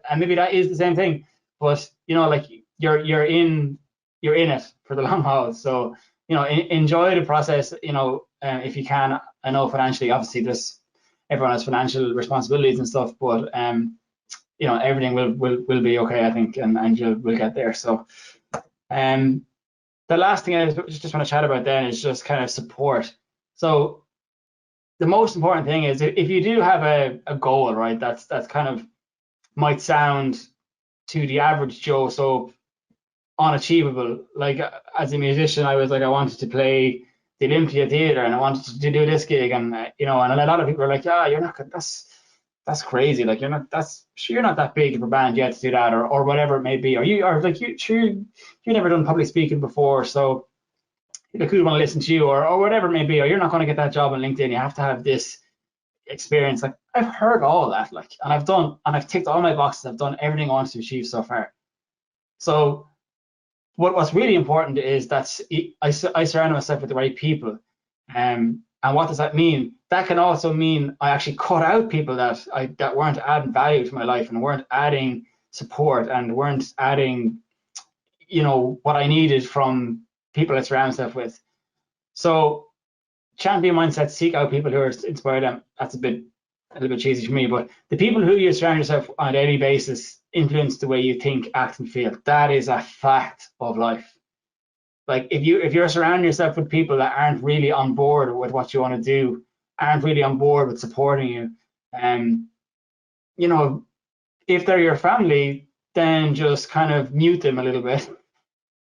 and maybe that is the same thing, but you know, like, you're in it for the long haul. So, you know, enjoy the process, you know, if you can. I know financially, obviously, everyone has financial responsibilities and stuff, but you know, everything will be okay, I think, and we'll get there. So the last thing I just want to chat about then is just kind of support. So the most important thing is, if you do have a goal, right, that's kind of might sound to the average Joe so unachievable. Like, as a musician, I was like, I wanted to play the Olympia Theatre, and I wanted to do this gig, and you know, and a lot of people are like, yeah, you're not, that's crazy. Like, you're not that big of a band yet to do that, or whatever it may be, or like, you've never done public speaking before, so like, who want to listen to you, or whatever it may be, or you're not going to get that job on LinkedIn. You have to have this experience. Like, I've heard all that, like, and I've ticked all my boxes. I've done everything I wanted to achieve so far. So what's really important is that I surround myself with the right people. And what does that mean? That can also mean I actually cut out people that weren't adding value to my life, and weren't adding support, and weren't adding, you know, what I needed from people I surround myself with. So, champion mindset: seek out people who are inspire them. That's a little bit cheesy for me, but the people who you surround yourself on a daily basis influence the way you think, act, and feel. That is a fact of life. Like, if you're surrounding yourself with people that aren't really on board with what you want to do, aren't really on board with supporting you, you know, if they're your family, then just kind of mute them a little bit.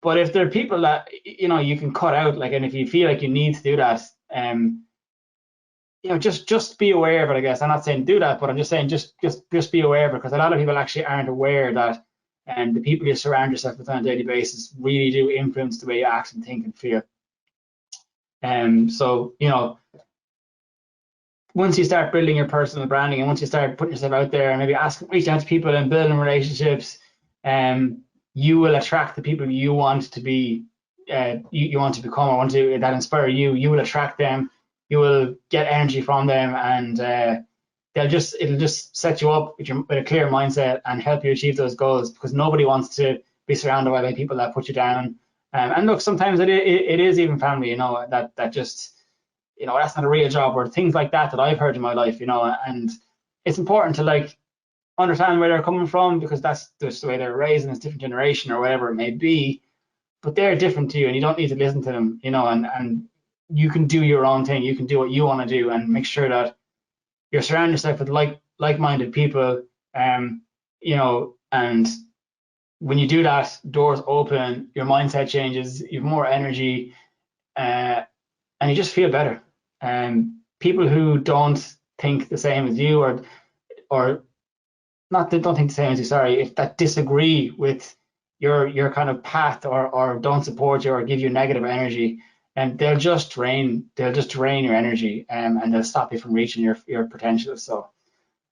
But if they're people that, you know, you can cut out, like, and if you feel like you need to do that, you know, just be aware of it, I guess. I'm not saying do that, but I'm just saying just be aware of it, because a lot of people actually aren't aware that the people you surround yourself with on a daily basis really do influence the way you act and think and feel. So, you know, once you start building your personal branding, and once you start putting yourself out there, and maybe reach out to people and building relationships, you will attract the people you want to be, you want to become, or that inspire you. You will attract them. You will get energy from them, and it'll just set you up with a clear mindset and help you achieve those goals, because nobody wants to be surrounded by people that put you down. And look, sometimes it is even family, you know, that just, you know, that's not a real job, or things like that I've heard in my life, you know. And it's important to, like, understand where they're coming from, because that's just the way they're raised, and it's a different generation or whatever it may be. But they're different to you, and you don't need to listen to them, you know. And you can do your own thing. You can do what you want to do, and make sure that you're surrounding yourself with like-minded people, you know. And when you do that, doors open, your mindset changes, you have more energy, and you just feel better. People who don't think the same as you, or not that don't think the same as you, sorry, if that disagree with your kind of path, or don't support you, or give you negative energy, and they'll just drain your energy, and they'll stop you from reaching your potential. So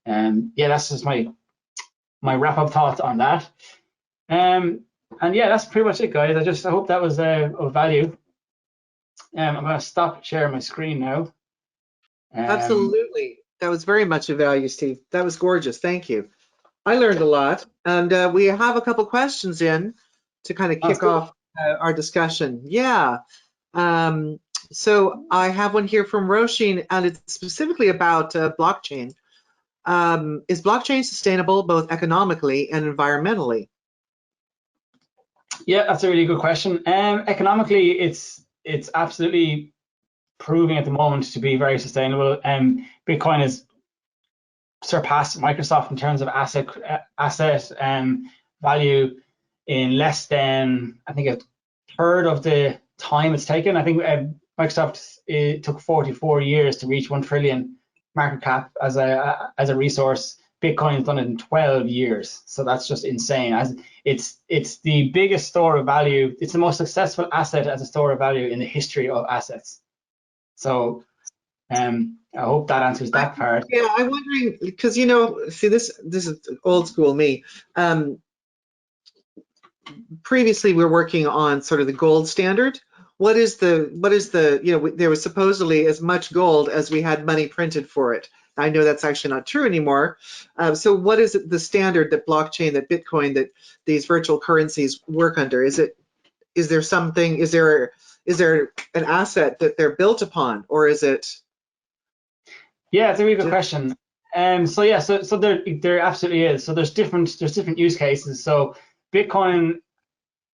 yeah, that's just my wrap up thoughts on that. And yeah, that's pretty much it, guys. I hope that was of value. I'm going to stop sharing my screen now. Absolutely. That was very much of value, Steve. That was gorgeous. Thank you. I learned a lot, and we have a couple questions in to kind of kick off our discussion. Yeah. So I have one here from Roisin, and it's specifically about blockchain. Is blockchain sustainable both economically and environmentally? Yeah, that's a really good question. Economically, it's absolutely proving at the moment to be very sustainable. Bitcoin has surpassed Microsoft in terms of asset value in less than, I think, a third of the time it's taken. I think Microsoft, it took 44 years to reach 1 trillion market cap as a resource. Bitcoin's done it in 12 years. So that's just insane. As it's the biggest store of value. It's the most successful asset as a store of value in the history of assets. So I hope that answers that part. Yeah, I'm wondering, because see, this is old school me. Previously, we were working on sort of the gold standard. What is the there was supposedly as much gold as we had money printed for it. I know that's actually not true anymore. So what is the standard that blockchain, that Bitcoin, that these virtual currencies work under? Is there something, is there an asset that they're built upon, or is it? Yeah, it's a really good question. So yeah, so there absolutely is. So there's different use cases. So Bitcoin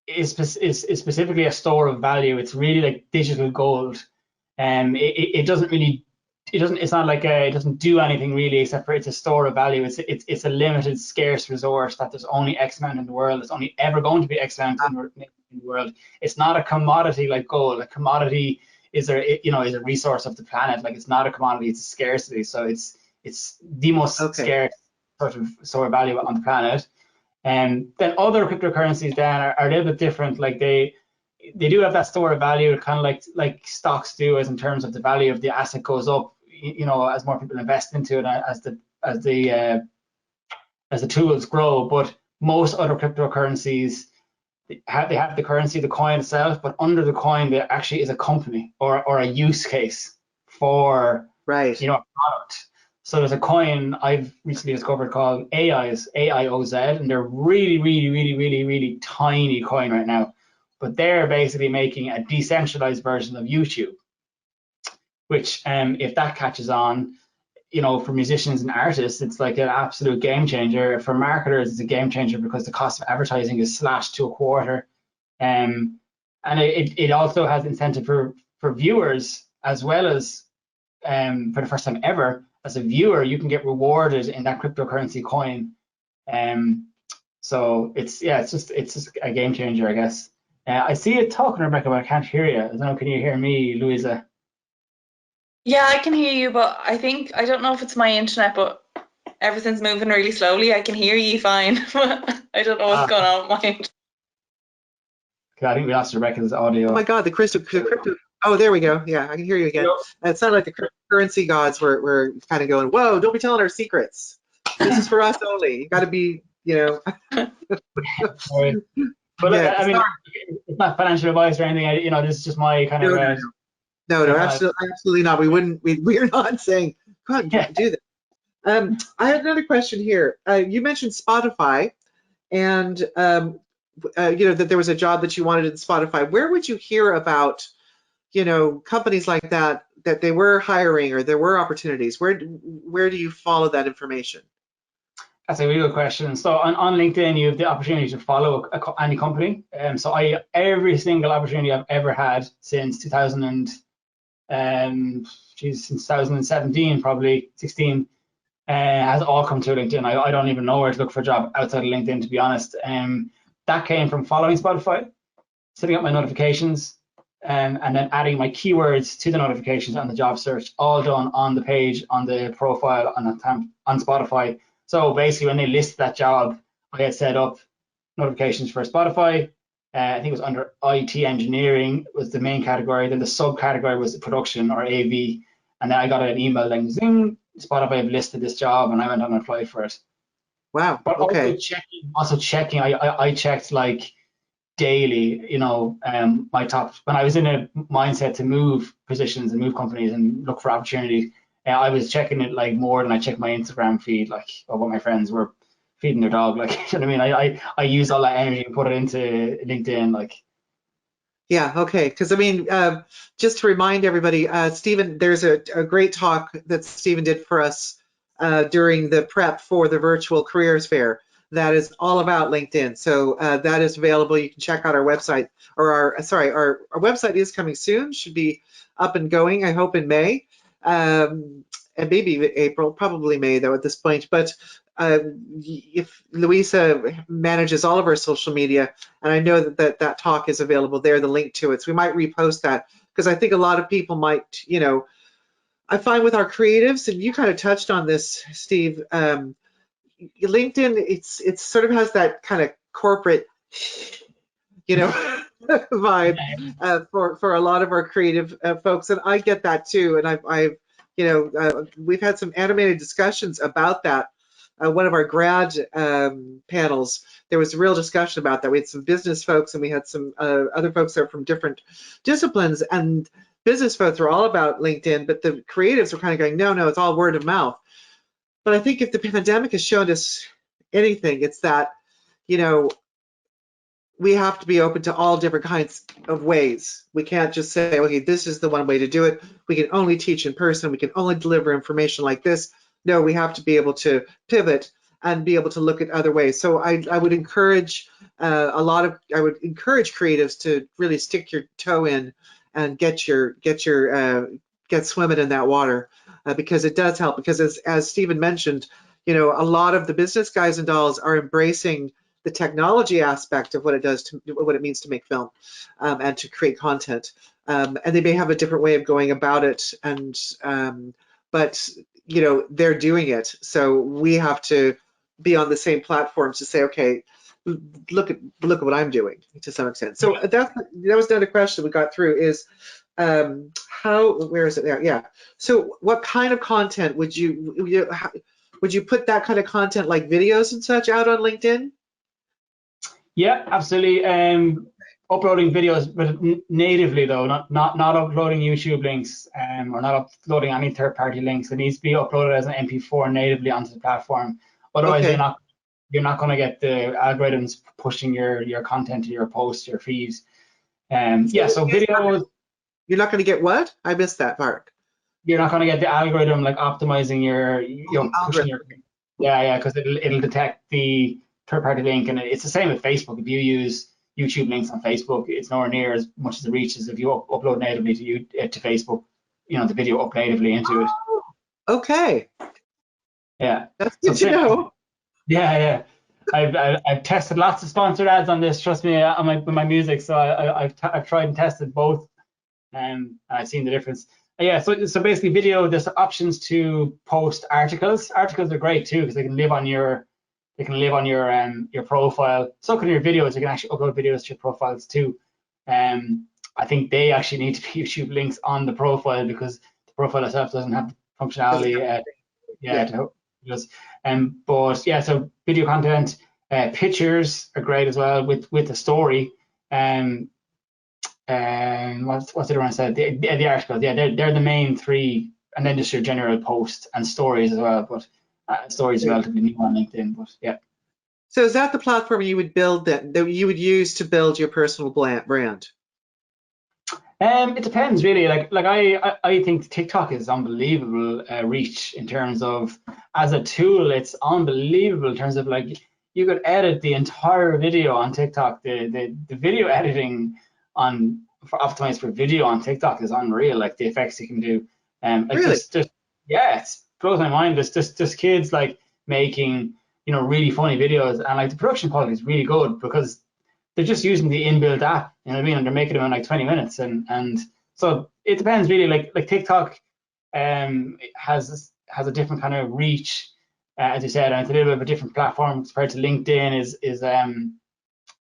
is specifically a store of value. It's really like digital gold. It doesn't really, it's not like it doesn't do anything really, except for it's a store of value. It's a limited, scarce resource that there's only X amount in the world. It's only ever going to be X amount in the world. It's not a commodity like gold. A commodity is a resource of the planet. Like, it's not a commodity, it's a scarcity. So it's the most scarce sort of store of value on the planet. And then other cryptocurrencies then are a little bit different. Like they do have that store of value, kind of like stocks do, as in terms of the value of the asset goes up, as more people invest into it, as the tools grow. But most other cryptocurrencies, they have the currency, the coin itself, but under the coin there actually is a company or a use case for a product. So there's a coin I've recently discovered called AIOZ, and they're really, really, really, really, really tiny coin right now. But they're basically making a decentralized version of YouTube, which if that catches on, for musicians and artists, it's like an absolute game changer. For marketers, it's a game changer because the cost of advertising is slashed to a quarter. And it also has incentive for viewers, as well as for the first time ever, as a viewer, you can get rewarded in that cryptocurrency coin. So it's just a game changer, I guess. I see you talking, Rebecca, but I can't hear you. I don't know, can you hear me, Louisa? Yeah, I can hear you, but I don't know if it's my internet, but everything's moving really slowly. I can hear you fine, but I don't know what's going on with my internet. Okay, I think we lost Rebecca's audio. Oh my God, the crypto. Oh, there we go. Yeah, I can hear you again. It sounded like the cryptocurrency gods were kind of going, "Whoa, don't be telling our secrets. This is for us only. You got to be, Sorry. But yeah, I mean, it's not financial advice or anything. This is just my kind of. No, absolutely not. We're not saying, God, don't do that. I had another question here. You mentioned Spotify, and that there was a job that you wanted in Spotify. Where would you hear about, companies like that they were hiring, or there were opportunities? Where do you follow that information? That's a really good question. So on LinkedIn, you have the opportunity to follow any company. So every single opportunity I've ever had since 2017, probably 16, has all come through LinkedIn. I don't even know where to look for a job outside of LinkedIn, to be honest. That came from following Spotify, setting up my notifications, and then adding my keywords to the notifications on the job search, all done on the page, on the profile, on Spotify. So basically, when they listed that job, I had set up notifications for Spotify. I think it was under IT engineering was the main category. Then the subcategory was production or AV. And then I got an email like, zing, Spotify have listed this job, and I went on and applied for it. Wow. But okay. Also checking. I checked like daily, my top, when I was in a mindset to move positions and move companies and look for opportunities, I was checking it like more than I checked my Instagram feed, like of what my friends were feeding their dog. Like, you know what I mean? I use all that energy and put it into LinkedIn, like. Yeah, okay. Because I mean, just to remind everybody, Stephen, there's a great talk that Stephen did for us during the prep for the virtual careers fair that is all about LinkedIn. So that is available. You can check out our website, or our website is coming soon. Should be up and going, I hope, in May. And maybe April, probably May though at this point. But if Louisa manages all of our social media, and I know that talk is available there, the link to it, so we might repost that, because I think a lot of people might, I find with our creatives, and you kind of touched on this, Steve, LinkedIn, it's sort of has that kind of corporate, you know, vibe for a lot of our creative folks, and I get that too. And I've you know, we've had some animated discussions about that. One of our grad panels, there was a real discussion about that. We had some business folks and we had some other folks that are from different disciplines, and business folks were all about LinkedIn, but the creatives were kind of going, no, it's all word of mouth. But I think if the pandemic has shown us anything, it's that, you know, we have to be open to all different kinds of ways. We can't just say, okay, this is the one way to do it. We can only teach in person. We can only deliver information like this. No, we have to be able to pivot and be able to look at other ways. So I would encourage I would encourage creatives to really stick your toe in and get swimming in that water, because it does help. Because as Stephen mentioned, you know, a lot of the business guys and dolls are embracing the technology aspect of what it means to make film and to create content, and they may have a different way of going about it, and but you know, they're doing it, so we have to be on the same platforms to say, okay, look at what I'm doing to some extent. So that was another question we got through is where is it there? Yeah. So what kind of content would you put that kind of content like videos and such out on LinkedIn? Yeah, absolutely. Uploading videos, but natively though, not uploading YouTube links, or not uploading any third-party links. It needs to be uploaded as an MP4 natively onto the platform. Otherwise, Okay. you're not going to get the algorithms pushing your content to your posts, your feeds. Yeah, so videos. You're not going to get what? I missed that part. You're not going to get the algorithm like optimizing pushing your. Yeah, because it'll detect the third-party link, and it's the same with Facebook. If you use YouTube links on Facebook, it's nowhere near as much as it reaches if you upload natively to Facebook. You know, the video up natively into it. Okay. Yeah. That's good to know. Yeah. I've tested lots of sponsored ads on this. Trust me, on my music. So I've tried and tested both, and I've seen the difference. Yeah. So basically, video. There's options to post articles. Articles are great too because they can live on your profile. So can your videos. You can actually upload videos to your profiles too. I think they actually need to be YouTube links on the profile because the profile itself doesn't have the functionality. But yeah, so video content, pictures are great as well with the story. What's the other one I said? The articles. Yeah, they're the main three, and then just your general post and stories as well. But stories are relatively new on LinkedIn. But yeah. So is that the platform you would build that you would use to build your personal brand? It depends really. Like I think TikTok is unbelievable reach in terms of as a tool. It's unbelievable in terms of like you could edit the entire video on TikTok. The video editing optimized for video on TikTok is unreal. Like the effects you can do. Really? It blows my mind. There's just kids like making really funny videos, and like the production quality is really good because they're just using the inbuilt app, you know what I mean? And they're making them in like 20 minutes. And so it depends really. Like TikTok has a different kind of reach, as you said, and it's a little bit of a different platform compared to LinkedIn. Is a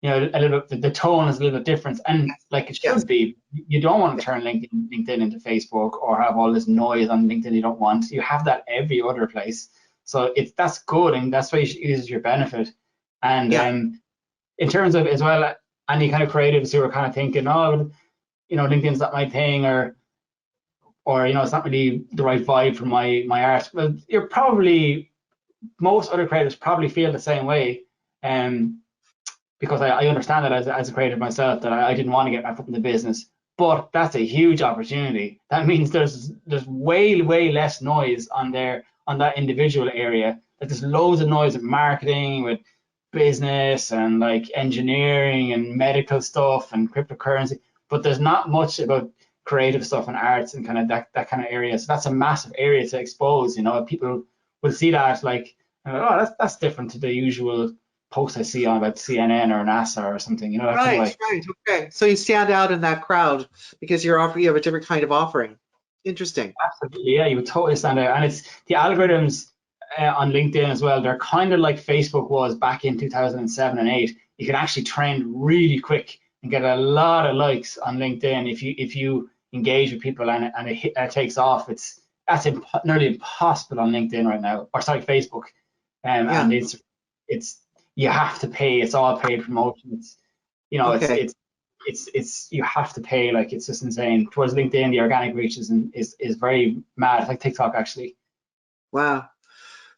little bit, the tone is a little bit different, and like it should be. You don't want to turn LinkedIn into Facebook or have all this noise on LinkedIn you don't want. You have that every other place. So that's good, and that's why you should use it to your benefit. And in terms of as well, any kind of creatives who are kind of thinking, LinkedIn's not my thing, or it's not really the right vibe for my art. Well, most other creators probably feel the same way, because I understand that as a creative myself that I didn't want to get my foot in the business, but that's a huge opportunity. That means there's way less noise on that individual area. Like there's loads of noise with marketing, with business and like engineering and medical stuff and cryptocurrency, but there's not much about creative stuff and arts and kind of that kind of area. So that's a massive area to expose. People will see that like, oh, that's different to the usual post I see on about CNN or NASA or something. Right. Okay. So you stand out in that crowd because you have a different kind of offering. Interesting. Absolutely, yeah, you would totally stand out, and it's the algorithms. on LinkedIn as well. They're kind of like Facebook was back in 2007 and 8. You can actually trend really quick and get a lot of likes on LinkedIn if you engage with people and it takes off. That's nearly impossible on LinkedIn right now, or sorry, Facebook. And it's you have to pay. It's all paid promotion. It's Okay. it's you have to pay. Like, it's just insane. Towards LinkedIn, the organic reach is very mad. It's like TikTok, actually. Wow.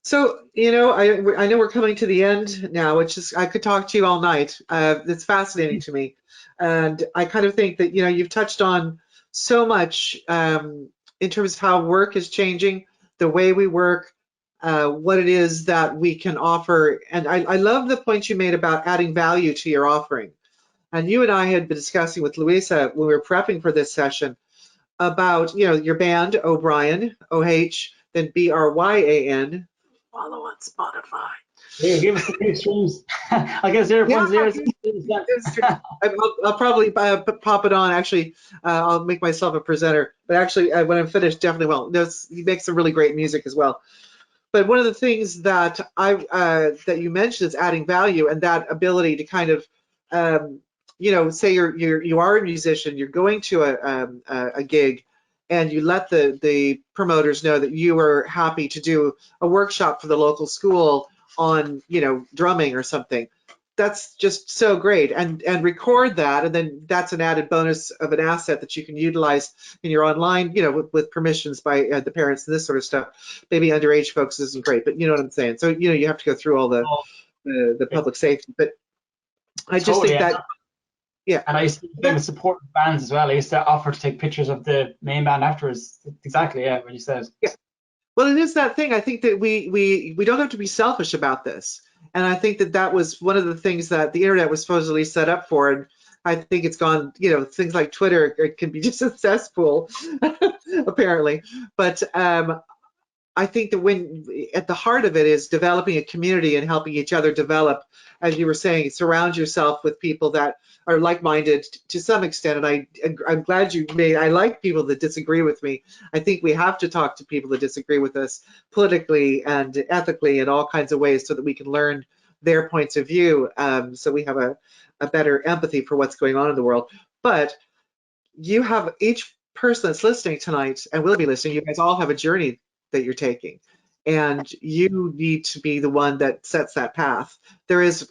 So, I know we're coming to the end now, which is, I could talk to you all night. It's fascinating to me. And I kind of think that, you've touched on so much in terms of how work is changing, the way we work, what it is that we can offer. And I love the point you made about adding value to your offering. And you and I had been discussing with Louisa when we were prepping for this session about, your band, O'Brien, O-H, then B-R-Y-A-N. Follow on Spotify. Yeah, give us the two streams. I guess 0.06. I'll probably pop it on. Actually, I'll make myself a presenter. But actually, when I'm finished, definitely will. He makes some really great music as well. But one of the things that that you mentioned is adding value, and that ability to kind of, say you are a musician, you're going to a gig, and you let the promoters know that you are happy to do a workshop for the local school on, drumming or something. That's just so great. And record that, and then that's an added bonus of an asset that you can utilize in your online, with permissions by the parents and this sort of stuff. Maybe underage folks isn't great, but you know what I'm saying. So, you have to go through all the public safety. But I just think that, yeah. And I used to do with support bands as well. I used to offer to take pictures of the main band afterwards. Exactly, yeah, what you said. Yeah. Well, it is that thing. I think that we don't have to be selfish about this. And I think that was one of the things that the internet was supposedly set up for. And I think it's gone, things like Twitter can be just a cesspool, apparently. But I think that when at the heart of it is developing a community and helping each other develop, as you were saying, surround yourself with people that are like-minded to some extent. And I'm glad I like people that disagree with me. I think we have to talk to people that disagree with us politically and ethically in all kinds of ways so that we can learn their points of view, so we have a better empathy for what's going on in the world. But you have, each person that's listening tonight and will be listening, you guys all have a journey that you're taking, and you need to be the one that sets that path. The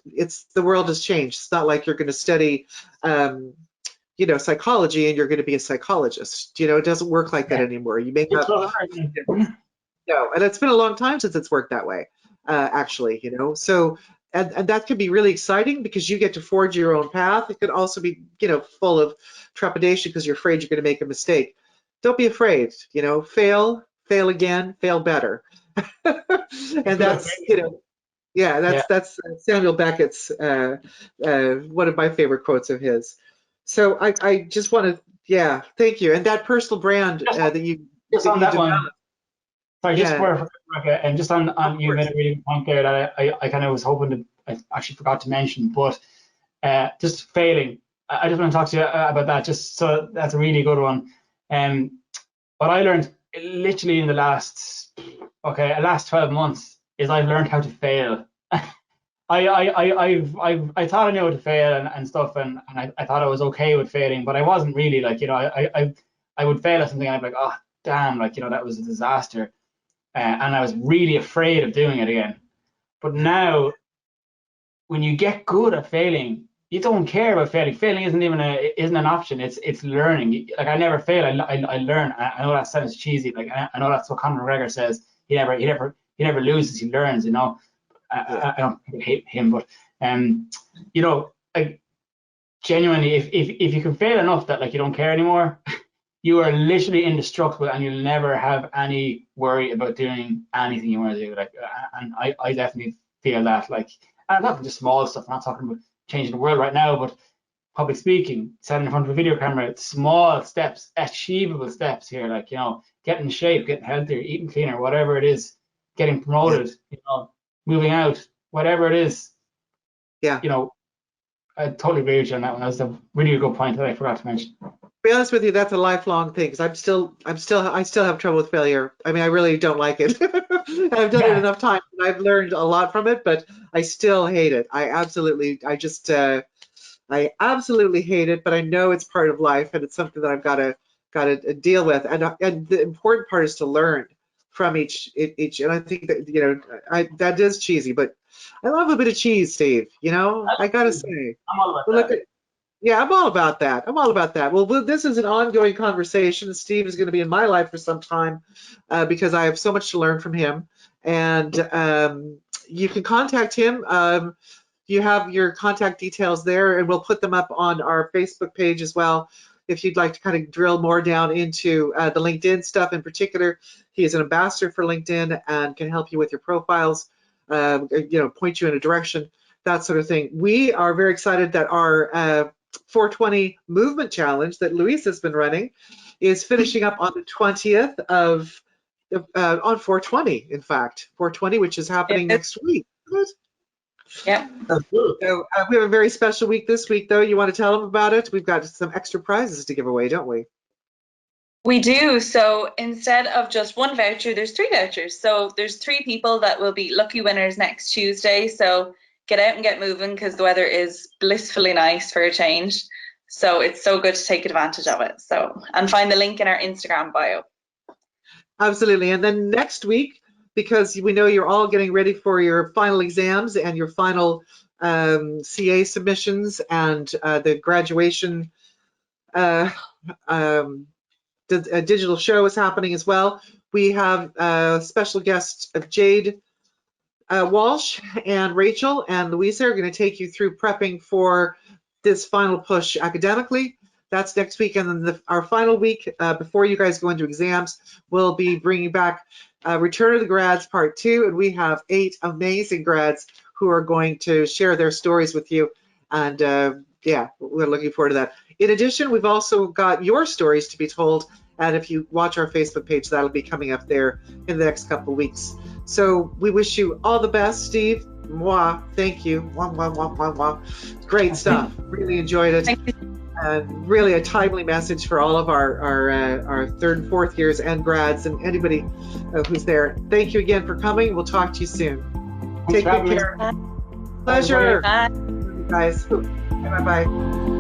world has changed. It's not like you're going to study psychology and you're going to be a psychologist. It doesn't work like that anymore. You may have no, and it's been a long time since it's worked that way, actually. So and that can be really exciting because you get to forge your own path. It could also be full of trepidation because you're afraid you're going to make a mistake. Don't be afraid. Fail again, fail better. And that's that's Samuel Beckett's one of my favorite quotes of his. So I just want to thank you. And that personal brand that you developed. Sorry, just and just on you made a really good point there that I kind of was hoping to, I actually forgot to mention, but just failing. I just want to talk to you about that. Just so that's a really good one. What I learned literally in the last 12 months is I've learned how to fail. I thought I knew how to fail and stuff, and I thought I was okay with failing, but I wasn't really. Like, I would fail at something and I'd be like, oh damn, like, that was a disaster, and I was really afraid of doing it again. But now, when you get good at failing, you don't care about failing. Failing isn't an option. It's learning. Like, I never fail. I learn. I know that sounds cheesy. Like, I know that's what Conor McGregor says. He never loses. He learns. I don't hate him, but like, genuinely, if you can fail enough that, like, you don't care anymore, you are literally indestructible, and you'll never have any worry about doing anything you want to do. Like, and I definitely feel that. Like, I'm not just small stuff. I'm not talking about changing the world right now, but public speaking, standing in front of a video camera, small steps, achievable steps here. Like, getting in shape, getting healthier, eating cleaner, whatever it is, getting promoted, moving out, whatever it is. I totally agree with you on that one. That was a really good point that I forgot to mention. To be honest with you, that's a lifelong thing because I still have trouble with failure. I mean, I really don't like it. I've done it Yeah. enough times and I've learned a lot from it, but I still hate it. I absolutely hate it, but I know it's part of life and it's something that I've got to deal with. And the important part is to learn from each. And I think that that is cheesy, but I love a bit of cheese, Steve. I gotta say. I'm all about Well, look that. at Yeah, I'm all about that. I'm all about that. Well, this is an ongoing conversation. Steve is going to be in my life for some time because I have so much to learn from him. And you can contact him. You have your contact details there, and we'll put them up on our Facebook page as well. If you'd like to kind of drill more down into the LinkedIn stuff in particular, he is an ambassador for LinkedIn and can help you with your profiles, point you in a direction, that sort of thing. We are very excited that our 420 movement challenge that Luis has been running is finishing up on the 20th of on 420, in fact, 420, which is happening next week. Yeah. So we have a very special week this week, though. You want to tell them about it? We've got some extra prizes to give away, don't we? We do. So instead of just one voucher, there's 3 vouchers. So there's 3 people that will be lucky winners next Tuesday. So get out and get moving because the weather is blissfully nice for a change. So it's so good to take advantage of it. And find the link in our Instagram bio. Absolutely. And then next week, because we know you're all getting ready for your final exams and your final CA submissions and the graduation digital show is happening as well. We have special guests of Jade Walsh and Rachel and Louisa are going to take you through prepping for this final push academically. That's next week. And then our final week before you guys go into exams, we'll be bringing back Return of the Grads Part 2. And we have 8 amazing grads who are going to share their stories with you. And yeah, we're looking forward to that. In addition, we've also got your stories to be told. And if you watch our Facebook page, that'll be coming up there in the next couple of weeks. So we wish you all the best, Steve. Mwah. Thank you. Mwah, mwah, mwah, mwah, mwah. Great stuff. Really enjoyed it. Thank you. Really a timely message for all of our 3rd and 4th years and grads and anybody who's there. Thank you again for coming. We'll talk to you soon. Take good care. Pleasure. Bye. Guys. Bye-bye.